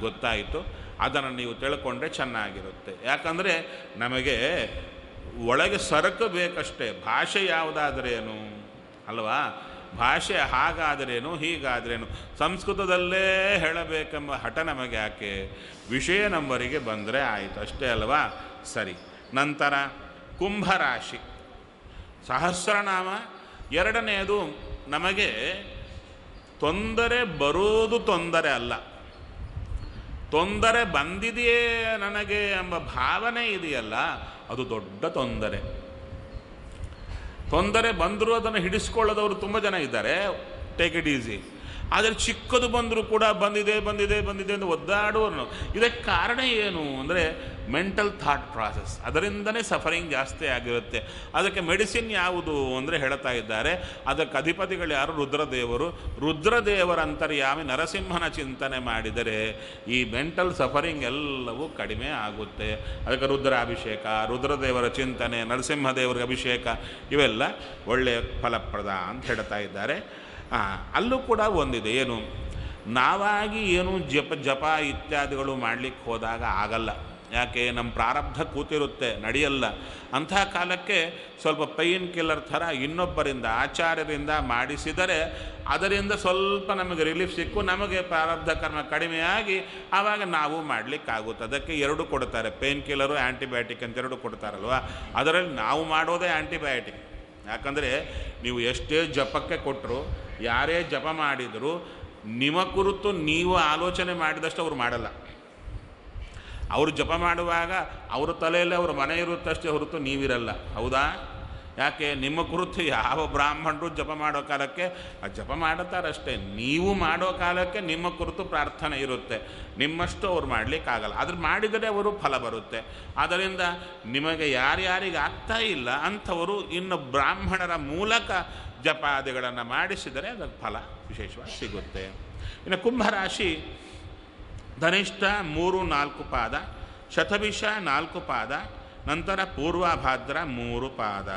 ಗೊತ್ತಾಯಿತು. ಅದನ್ನು ನೀವು ತಿಳ್ಕೊಂಡ್ರೆ ಚೆನ್ನಾಗಿರುತ್ತೆ. ಯಾಕಂದರೆ ನಮಗೆ ಒಳಗೆ ಸರಕಬೇಕಷ್ಟೇ. ಭಾಷೆ ಯಾವುದಾದ್ರೇನು ಅಲ್ವಾ? ಭಾಷೆ ಹಾಗಾದರೇನು ಹೀಗಾದ್ರೇನು, ಸಂಸ್ಕೃತದಲ್ಲೇ ಹೇಳಬೇಕೆಂಬ ಹಠ ನಮಗೆ ಯಾಕೆ? ವಿಷಯ ನಂಬರಿಗೆ ಬಂದರೆ ಆಯಿತು ಅಷ್ಟೇ ಅಲ್ವಾ? ಸರಿ. ನಂತರ ಕುಂಭರಾಶಿ ಸಹಸ್ರನಾಮ. ಎರಡನೆಯದು, ನಮಗೆ ತೊಂದರೆ ಬರೋದು ತೊಂದರೆ ಅಲ್ಲ, ತೊಂದರೆ ಬಂದಿದೆಯೇ ನನಗೆ ಎಂಬ ಭಾವನೆ ಇದೆಯಲ್ಲ, ಅದು ದೊಡ್ಡ ತೊಂದರೆ. ತೊಂದರೆ ಬಂದರೂ ಅದನ್ನು ಹಿಡಿಸ್ಕೊಳ್ಳೋದವರು ತುಂಬ ಜನ ಇದ್ದಾರೆ, ಟೇಕ್ ಇಟ್ ಈಸಿ. ಆದರೆ ಚಿಕ್ಕದು ಬಂದರೂ ಕೂಡ ಬಂದಿದೆ ಅಂತ ಒದ್ದಾಡುವನು. ಇದಕ್ಕೆ ಕಾರಣ ಏನು ಅಂದರೆ ಮೆಂಟಲ್ ಥಾಟ್ ಪ್ರಾಸೆಸ್, ಅದರಿಂದನೇ ಸಫರಿಂಗ್ ಜಾಸ್ತಿ ಆಗಿರುತ್ತೆ. ಅದಕ್ಕೆ ಮೆಡಿಸಿನ್ ಯಾವುದು ಅಂದರೆ ಹೇಳ್ತಾ ಇದ್ದಾರೆ, ಅದಕ್ಕೆ ಅಧಿಪತಿಗಳು ಯಾರು? ರುದ್ರದೇವರು. ರುದ್ರದೇವರ ಅಂತರ್ಯಾಮಿ ನರಸಿಂಹನ ಚಿಂತನೆ ಮಾಡಿದರೆ ಈ ಮೆಂಟಲ್ ಸಫರಿಂಗ್ ಎಲ್ಲವೂ ಕಡಿಮೆ ಆಗುತ್ತೆ. ಅದಕ್ಕೆ ರುದ್ರಾಭಿಷೇಕ, ರುದ್ರದೇವರ ಚಿಂತನೆ, ನರಸಿಂಹದೇವರಿಗೆ ಅಭಿಷೇಕ ಇವೆಲ್ಲ ಒಳ್ಳೆಯ ಫಲಪ್ರದ ಅಂತ ಹೇಳ್ತಾ ಇದ್ದಾರೆ. ಅಲ್ಲೂ ಕೂಡ ಒಂದಿದೆ, ಏನು ನಾವಾಗಿ ಏನು ಜಪ ಇತ್ಯಾದಿಗಳು ಮಾಡಲಿಕ್ಕೆ ಹೋದಾಗ ಆಗಲ್ಲ. ಯಾಕೆ? ನಮ್ಮ ಪ್ರಾರಬ್ಧ ಕೂತಿರುತ್ತೆ, ನಡೆಯಲ್ಲ. ಅಂಥ ಕಾಲಕ್ಕೆ ಸ್ವಲ್ಪ ಪೈನ್ ಕಿಲ್ಲರ್ ಥರ ಇನ್ನೊಬ್ಬರಿಂದ, ಆಚಾರ್ಯರಿಂದ ಮಾಡಿಸಿದರೆ ಅದರಿಂದ ಸ್ವಲ್ಪ ನಮಗೆ ರಿಲೀಫ್ ಸಿಕ್ಕು, ನಮಗೆ ಪ್ರಾರಬ್ಧ ಕರ್ಮ ಕಡಿಮೆಯಾಗಿ ಆವಾಗ ನಾವು ಮಾಡಲಿಕ್ಕಾಗುತ್ತೆ. ಅದಕ್ಕೆ 2 ಕೊಡ್ತಾರೆ, ಪೇನ್ ಕಿಲ್ಲರು, ಆ್ಯಂಟಿಬಯೋಟಿಕ್ ಅಂತ 2 ಕೊಡ್ತಾರಲ್ವ. ಅದರಲ್ಲಿ ನಾವು ಮಾಡೋದೇ ಆ್ಯಂಟಿಬಯೋಟಿಕ್. ಯಾಕಂದರೆ ನೀವು ಎಷ್ಟೇ ಜಪಕ್ಕೆ ಕೊಟ್ಟರು, ಯಾರೇ ಜಪ ಮಾಡಿದರೂ ನಿಮ್ಮ ಕುರಿತು ನೀವು ಆಲೋಚನೆ ಮಾಡಿದಷ್ಟು ಅವ್ರು ಮಾಡಲ್ಲ. ಅವರು ಜಪ ಮಾಡುವಾಗ ಅವ್ರ ತಲೆಯಲ್ಲಿ ಅವ್ರ ಮನೆ ಇರುತ್ತಷ್ಟೇ ಹೊರತು ನೀವಿರಲ್ಲ. ಹೌದಾ? ಯಾಕೆ? ನಿಮ್ಮ ಕುರಿತು ಯಾವ ಬ್ರಾಹ್ಮಣರು ಜಪ ಮಾಡೋ ಕಾಲಕ್ಕೆ ಜಪ ಮಾಡುತ್ತಾರಷ್ಟೇ. ನೀವು ಮಾಡೋ ಕಾಲಕ್ಕೆ ನಿಮ್ಮ ಕುರಿತು ಪ್ರಾರ್ಥನೆ ಇರುತ್ತೆ. ನಿಮ್ಮಷ್ಟು ಅವ್ರು ಮಾಡಲಿಕ್ಕಾಗಲ್ಲ. ಆದ್ರೆ ಮಾಡಿದರೆ ಅವರು ಫಲ ಬರುತ್ತೆ. ಆದ್ದರಿಂದ ನಿಮಗೆ ಯಾರ್ಯಾರಿಗೆ ಆಗ್ತಾ ಇಲ್ಲ ಅಂಥವರು ಇನ್ನು ಬ್ರಾಹ್ಮಣರ ಮೂಲಕ ಜಪಾದಿಗಳನ್ನು ಮಾಡಿಸಿದರೆ ಅದಕ್ಕೆ ಫಲ ವಿಶೇಷವಾಗಿ ಸಿಗುತ್ತೆ. ಇನ್ನು ಕುಂಭರಾಶಿ ಧನಿಷ್ಠ 3-4 ಪಾದ, ಶತಭಿಷ 4 ಪಾದ, ನಂತರ ಪೂರ್ವಭಾದ್ರ 3 ಪಾದ.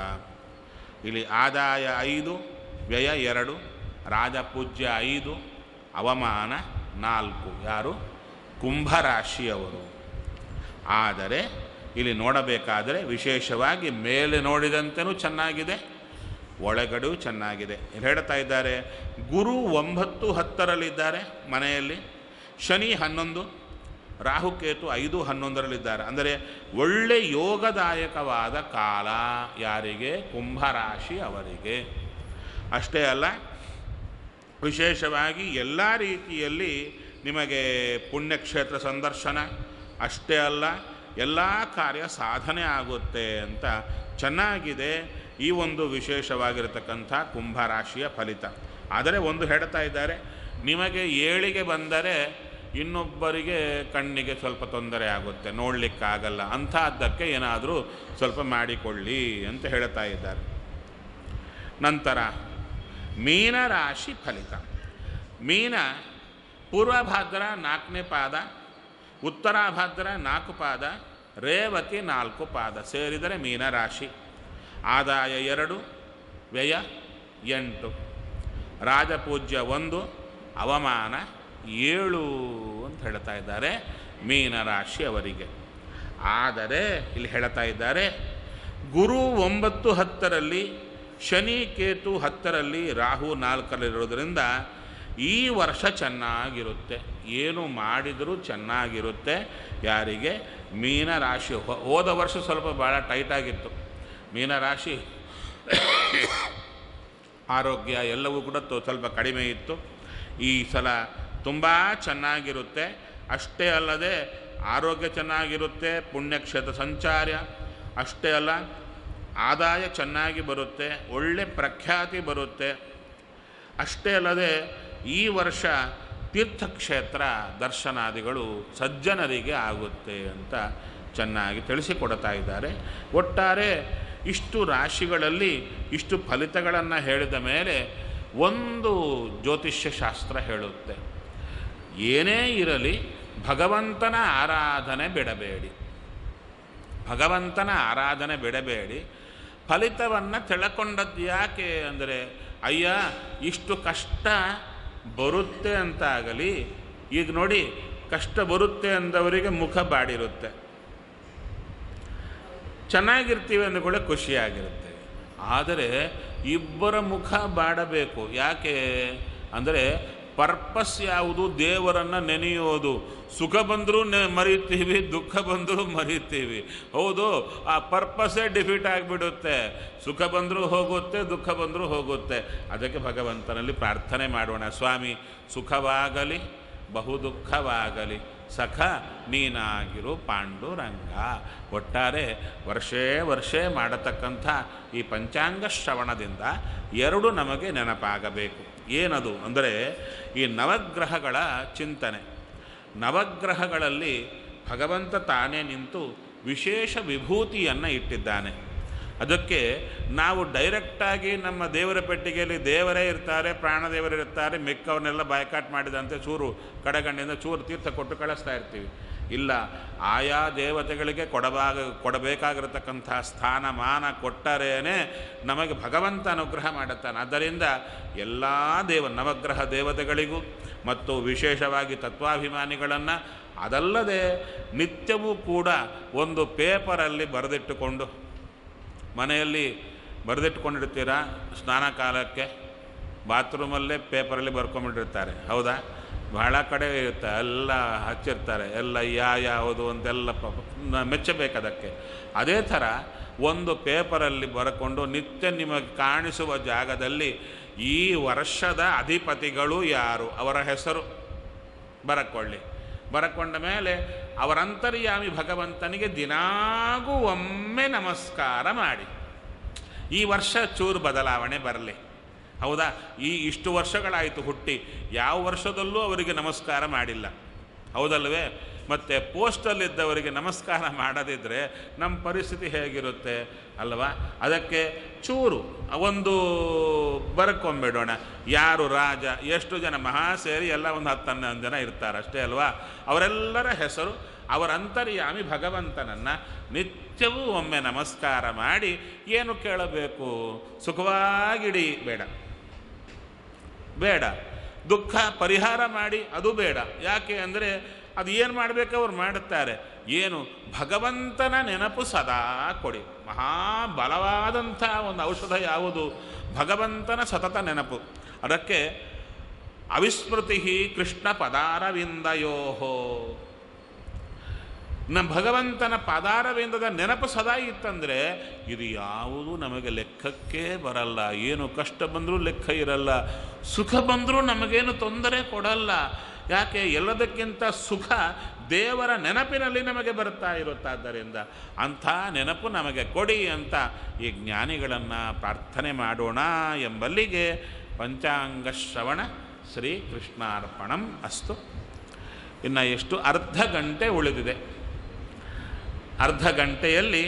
ಇಲ್ಲಿ ಆದಾಯ 5, ವ್ಯಯ 2, ರಾಜಪೂಜ್ಯ 5, ಅವಮಾನ 4. ಯಾರು? ಕುಂಭರಾಶಿಯವರು. ಆದರೆ ಇಲ್ಲಿ ನೋಡಬೇಕಾದರೆ ವಿಶೇಷವಾಗಿ ಮೇಲೆ ನೋಡಿದಂತೆಯೂ ಚೆನ್ನಾಗಿದೆ, ಒಳಗಡೆಯೂ ಚೆನ್ನಾಗಿದೆ. ಇಲ್ಲಿ ಹೇಳ್ತಾ ಇದ್ದಾರೆ, ಗುರು 9, 10ರಲ್ಲಿದ್ದಾರೆ ಮನೆಯಲ್ಲಿ, ಶನಿ 11, ರಾಹುಕೇತು 5, 11ರಲ್ಲಿದ್ದಾರೆ. ಅಂದರೆ ಒಳ್ಳೆ ಯೋಗದಾಯಕವಾದ ಕಾಲ ಯಾರಿಗೆ? ಕುಂಭರಾಶಿ ಅವರಿಗೆ. ಅಷ್ಟೇ ಅಲ್ಲ, ವಿಶೇಷವಾಗಿ ಎಲ್ಲ ರೀತಿಯಲ್ಲಿ ನಿಮಗೆ ಪುಣ್ಯಕ್ಷೇತ್ರ ಸಂದರ್ಶನ, ಅಷ್ಟೇ ಅಲ್ಲ ಎಲ್ಲ ಕಾರ್ಯ ಸಾಧನೆ ಆಗುತ್ತೆ ಅಂತ ಚೆನ್ನಾಗಿದೆ ಈ ಒಂದು ವಿಶೇಷವಾಗಿರತಕ್ಕಂಥ ಕುಂಭರಾಶಿಯ ಫಲಿತ. ಆದರೆ ಒಂದು ಹೇಳ್ತಾ ಇದ್ದಾರೆ, ನಿಮಗೆ ಏಳಿಗೆ ಬಂದರೆ ಇನ್ನೊಬ್ಬರಿಗೆ ಕಣ್ಣಿಗೆ ಸ್ವಲ್ಪ ತೊಂದರೆ ಆಗುತ್ತೆ, ನೋಡಲಿಕ್ಕಾಗಲ್ಲ, ಅಂಥದ್ದಕ್ಕೆ ಏನಾದರೂ ಸ್ವಲ್ಪ ಮಾಡಿಕೊಳ್ಳಿ ಅಂತ ಹೇಳ್ತಾ ಇದ್ದಾರೆ. ನಂತರ ಮೀನರಾಶಿ ಫಲಿತ. ಮೀನ ಪೂರ್ವಭಾದ್ರ 4ನೇ ಪಾದ, ಉತ್ತರಾಭಾದ್ರ 4 ಪಾದ, ರೇವತಿ 4 ಪಾದ ಸೇರಿದರೆ ಮೀನರಾಶಿ. ಆದಾಯ 2, ವ್ಯಯ 8, ರಾಜಪೂಜ್ಯ 1, ಅವಮಾನ 7 ಅಂತ ಹೇಳ್ತಾ ಇದ್ದಾರೆ ಮೀನರಾಶಿ ಅವರಿಗೆ. ಆದರೆ ಇಲ್ಲಿ ಹೇಳ್ತಾ ಇದ್ದಾರೆ, ಗುರು 9, 10ರಲ್ಲಿ, ಶನಿ ಕೇತು 10ರಲ್ಲಿ, ರಾಹು 4ರಲ್ಲಿರೋದ್ರಿಂದ ಈ ವರ್ಷ ಚೆನ್ನಾಗಿರುತ್ತೆ, ಏನು ಮಾಡಿದರೂ ಚೆನ್ನಾಗಿರುತ್ತೆ. ಯಾರಿಗೆ? ಮೀನರಾಶಿ. ಹೋದ ವರ್ಷ ಸ್ವಲ್ಪ ಭಾಳ ಟೈಟಾಗಿತ್ತು ಮೀನರಾಶಿ, ಆರೋಗ್ಯ ಎಲ್ಲವೂ ಕೂಡ ಸ್ವಲ್ಪ ಕಡಿಮೆ ಇತ್ತು. ಈ ಸಲ ತುಂಬ ಚೆನ್ನಾಗಿರುತ್ತೆ. ಅಷ್ಟೇ ಅಲ್ಲದೆ ಆರೋಗ್ಯ ಚೆನ್ನಾಗಿರುತ್ತೆ, ಪುಣ್ಯಕ್ಷೇತ್ರ ಸಂಚಾರ ಅಷ್ಟೇ ಅಲ್ಲ, ಆದಾಯ ಚೆನ್ನಾಗಿ ಬರುತ್ತೆ, ಒಳ್ಳೆ ಪ್ರಖ್ಯಾತಿ ಬರುತ್ತೆ. ಅಷ್ಟೇ ಅಲ್ಲದೆ ಈ ವರ್ಷ ತೀರ್ಥಕ್ಷೇತ್ರ ದರ್ಶನಾದಿಗಳು ಸಜ್ಜನರಿಗೆ ಆಗುತ್ತೆ ಅಂತ ಚೆನ್ನಾಗಿ ತಿಳಿಸಿಕೊಡ್ತಾ ಇದ್ದಾರೆ. ಒಟ್ಟಾರೆ ಇಷ್ಟು ರಾಶಿಗಳಲ್ಲಿ ಇಷ್ಟು ಫಲಿತಗಳನ್ನು ಹೇಳಿದ ಮೇಲೆ ಒಂದು ಜ್ಯೋತಿಷ್ಯ ಶಾಸ್ತ್ರ ಹೇಳುತ್ತೆ, ಏನೇ ಇರಲಿ ಭಗವಂತನ ಆರಾಧನೆ ಬಿಡಬೇಡಿ, ಭಗವಂತನ ಆರಾಧನೆ ಬಿಡಬೇಡಿ. ಫಲಿತವನ್ನು ತಿಳ್ಕೊಂಡದ್ದು ಯಾಕೆ ಅಂದರೆ, ಅಯ್ಯ ಇಷ್ಟು ಕಷ್ಟ ಬರುತ್ತೆ ಅಂತಾಗಲಿ. ಈಗ ನೋಡಿ, ಕಷ್ಟ ಬರುತ್ತೆ ಅಂದವರಿಗೆ ಮುಖ ಬಾಡಿರುತ್ತೆ, ಚೆನ್ನಾಗಿರ್ತೀವಿ ಅಂದ್ಕೊಳ್ಳೆ ಖುಷಿಯಾಗಿರುತ್ತೆ. ಆದರೆ ಇಬ್ಬರ ಮುಖ ಬಾಡಬೇಕು. ಯಾಕೆ ಅಂದರೆ ಪರ್ಪಸ್ ಯಾವುದು? ದೇವರನ್ನು ನೆನೆಯೋದು. ಸುಖ ಬಂದರೂ ಮರೀತೀವಿ, ದುಃಖ ಬಂದರೂ ಮರೀತೀವಿ. ಹೌದು, ಆ ಪರ್ಪಸ್ಸೇ ಡಿಫೀಟ್ ಆಗಿಬಿಡುತ್ತೆ. ಸುಖ ಬಂದರೂ ಹೋಗುತ್ತೆ, ದುಃಖ ಬಂದರೂ ಹೋಗುತ್ತೆ. ಅದಕ್ಕೆ ಭಗವಂತನಲ್ಲಿ ಪ್ರಾರ್ಥನೆ ಮಾಡೋಣ, ಸ್ವಾಮಿ ಸುಖವಾಗಲಿ ಬಹು ದುಃಖವಾಗಲಿ ಸಖ ನೀನಾಗಿರು ಪಾಂಡುರಂಗ. ಒಟ್ಟಾರೆ ವರ್ಷೇ ಮಾಡತಕ್ಕಂಥ ಈ ಪಂಚಾಂಗ ಶ್ರವಣದಿಂದ 2 ನಮಗೆ ನೆನಪಾಗಬೇಕು. ಏನದು ಅಂದರೆ ಈ ನವಗ್ರಹಗಳ ಚಿಂತನೆ. ನವಗ್ರಹಗಳಲ್ಲಿ ಭಗವಂತ ತಾನೇ ನಿಂತು ವಿಶೇಷ ವಿಭೂತಿಯನ್ನು ಇಟ್ಟಿದ್ದಾನೆ. ಅದಕ್ಕೆ ನಾವು ಡೈರೆಕ್ಟಾಗಿ ನಮ್ಮ ದೇವರ ಪೆಟ್ಟಿಗೆಯಲ್ಲಿ ದೇವರೇ ಇರ್ತಾರೆ, ಪ್ರಾಣದೇವರಿರ್ತಾರೆ, ಮಿಕ್ಕವನ್ನೆಲ್ಲ ಬಾಯ್ಕಾಟ್ ಮಾಡಿದಂತೆ ಚೂರು ಕಡೆಗಣ್ಣಿಂದ ಚೂರು ತೀರ್ಥ ಕೊಟ್ಟು ಕಳಿಸ್ತಾ ಇರ್ತೀವಿ. ಇಲ್ಲ, ಆಯಾ ದೇವತೆಗಳಿಗೆ ಕೊಡಬೇಕಾಗಿರತಕ್ಕಂಥ ಸ್ಥಾನಮಾನ ಕೊಟ್ಟರೇನೆ ನಮಗೆ ಭಗವಂತ ಅನುಗ್ರಹ ಮಾಡುತ್ತಾನೆ. ಆದ್ದರಿಂದ ಎಲ್ಲ ನವಗ್ರಹ ದೇವತೆಗಳಿಗೂ ಮತ್ತು ವಿಶೇಷವಾಗಿ ತತ್ವಾಭಿಮಾನಿಗಳನ್ನು, ಅದಲ್ಲದೆ ನಿತ್ಯವೂ ಕೂಡ ಒಂದು ಪೇಪರಲ್ಲಿ ಬರೆದಿಟ್ಟುಕೊಂಡು, ಮನೆಯಲ್ಲಿ ಬರೆದಿಟ್ಕೊಂಡಿರ್ತೀರ, ಸ್ನಾನ ಕಾಲಕ್ಕೆ ಬಾತ್ರೂಮಲ್ಲೇ ಪೇಪರಲ್ಲಿ ಬರ್ಕೊಂಬಿಟ್ಟಿರ್ತಾರೆ. ಹೌದಾ? ಬಹಳ ಕಡೆ ಇರುತ್ತೆ, ಎಲ್ಲ ಹಚ್ಚಿರ್ತಾರೆ, ಎಲ್ಲ ಯಾವುದು ಅಂತೆಲ್ಲ ಮೆಚ್ಚಬೇಕದಕ್ಕೆ. ಅದೇ ಥರ ಒಂದು ಪೇಪರಲ್ಲಿ ಬರ್ಕೊಂಡು ನಿತ್ಯ ನಿಮಗೆ ಕಾಣಿಸುವ ಜಾಗದಲ್ಲಿ ಈ ವರ್ಷದ ಅಧಿಪತಿಗಳು ಯಾರು ಅವರ ಹೆಸರು ಬರಕೊಳ್ಳಿ. ಬರಕೊಂಡ ಮೇಲೆ ಅವರಂತರ್ಯಾಮಿ ಭಗವಂತನಿಗೆ ದಿನಾಗೂ ಒಮ್ಮೆ ನಮಸ್ಕಾರ ಮಾಡಿ. ಈ ವರ್ಷ ಚೂರು ಬದಲಾವಣೆ ಬರಲಿ, ಹೌದಾ? ಇಷ್ಟು ವರ್ಷಗಳಾಯಿತು ಹುಟ್ಟಿ, ಯಾವ ವರ್ಷದಲ್ಲೂ ಅವರಿಗೆ ನಮಸ್ಕಾರ ಮಾಡಿಲ್ಲ, ಹೌದಲ್ವೇ? ಮತ್ತು ಪೋಸ್ಟಲ್ಲಿದ್ದವರಿಗೆ ನಮಸ್ಕಾರ ಮಾಡದಿದ್ದರೆ ನಮ್ಮ ಪರಿಸ್ಥಿತಿ ಹೇಗಿರುತ್ತೆ ಅಲ್ವಾ? ಅದಕ್ಕೆ ಚೂರು ಒಂದು ಬರ್ಕೊಂಬಿಡೋಣ. ಯಾರು ರಾಜ, ಎಷ್ಟು ಜನ ಮಹಾ ಸೇರಿ ಎಲ್ಲ ಒಂದು 10-11 ಜನ ಇರ್ತಾರೆ ಅಷ್ಟೇ ಅಲ್ವಾ? ಅವರೆಲ್ಲರ ಹೆಸರು, ಅವರ ಅಂತರ್ಯಾಮಿ ಭಗವಂತನನ್ನು ನಿತ್ಯವೂ ಒಮ್ಮೆ ನಮಸ್ಕಾರ ಮಾಡಿ ಏನು ಕೇಳಬೇಕು? ಸುಖವಾಗಿಡಿ ಬೇಡ, ಬೇಡ. ದುಃಖ ಪರಿಹಾರ ಮಾಡಿ ಅದು ಬೇಡ. ಯಾಕೆ ಅಂದರೆ ಅದು ಏನು ಮಾಡಬೇಕು ಅವ್ರು ಮಾಡುತ್ತಾರೆ. ಏನು? ಭಗವಂತನ ನೆನಪು ಸದಾ ಕೊಡಿ. ಮಹಾಬಲವಾದಂಥ ಒಂದು ಔಷಧ ಯಾವುದು? ಭಗವಂತನ ಸತತ ನೆನಪು. ಅದಕ್ಕೆ ಅವಿಸ್ಮೃತಿ ಕೃಷ್ಣ ಪದಾರವಿಂದಯೋಹೋ. ನಮ್ಮ ಭಗವಂತನ ಪಾದಾರವಿಂದದ ನೆನಪು ಸದಾ ಇತ್ತಂದರೆ ಇದು ಯಾವುದೂ ನಮಗೆ ಲೆಕ್ಕಕ್ಕೆ ಬರಲ್ಲ. ಏನು ಕಷ್ಟ ಬಂದರೂ ಲೆಕ್ಕ ಇರಲ್ಲ, ಸುಖ ಬಂದರೂ ನಮಗೇನು ತೊಂದರೆ ಕೊಡಲ್ಲ. ಯಾಕೆ? ಎಲ್ಲದಕ್ಕಿಂತ ಸುಖ ದೇವರ ನೆನಪಿನಲ್ಲಿ ನಮಗೆ ಬರ್ತಾ ಇರುತ್ತಾದ್ದರಿಂದ ಅಂಥ ನೆನಪು ನಮಗೆ ಕೊಡಿ ಅಂತ ಈ ಜ್ಞಾನಿಗಳನ್ನು ಪ್ರಾರ್ಥನೆ ಮಾಡೋಣ ಎಂಬಲ್ಲಿಗೆ ಪಂಚಾಂಗ ಶ್ರವಣ ಶ್ರೀಕೃಷ್ಣಾರ್ಪಣಂ ಅಸ್ತು. ಇನ್ನು ಎಷ್ಟು? ಅರ್ಧ ಗಂಟೆ ಉಳಿದಿದೆ. ಅರ್ಧ ಗಂಟೆಯಲ್ಲಿ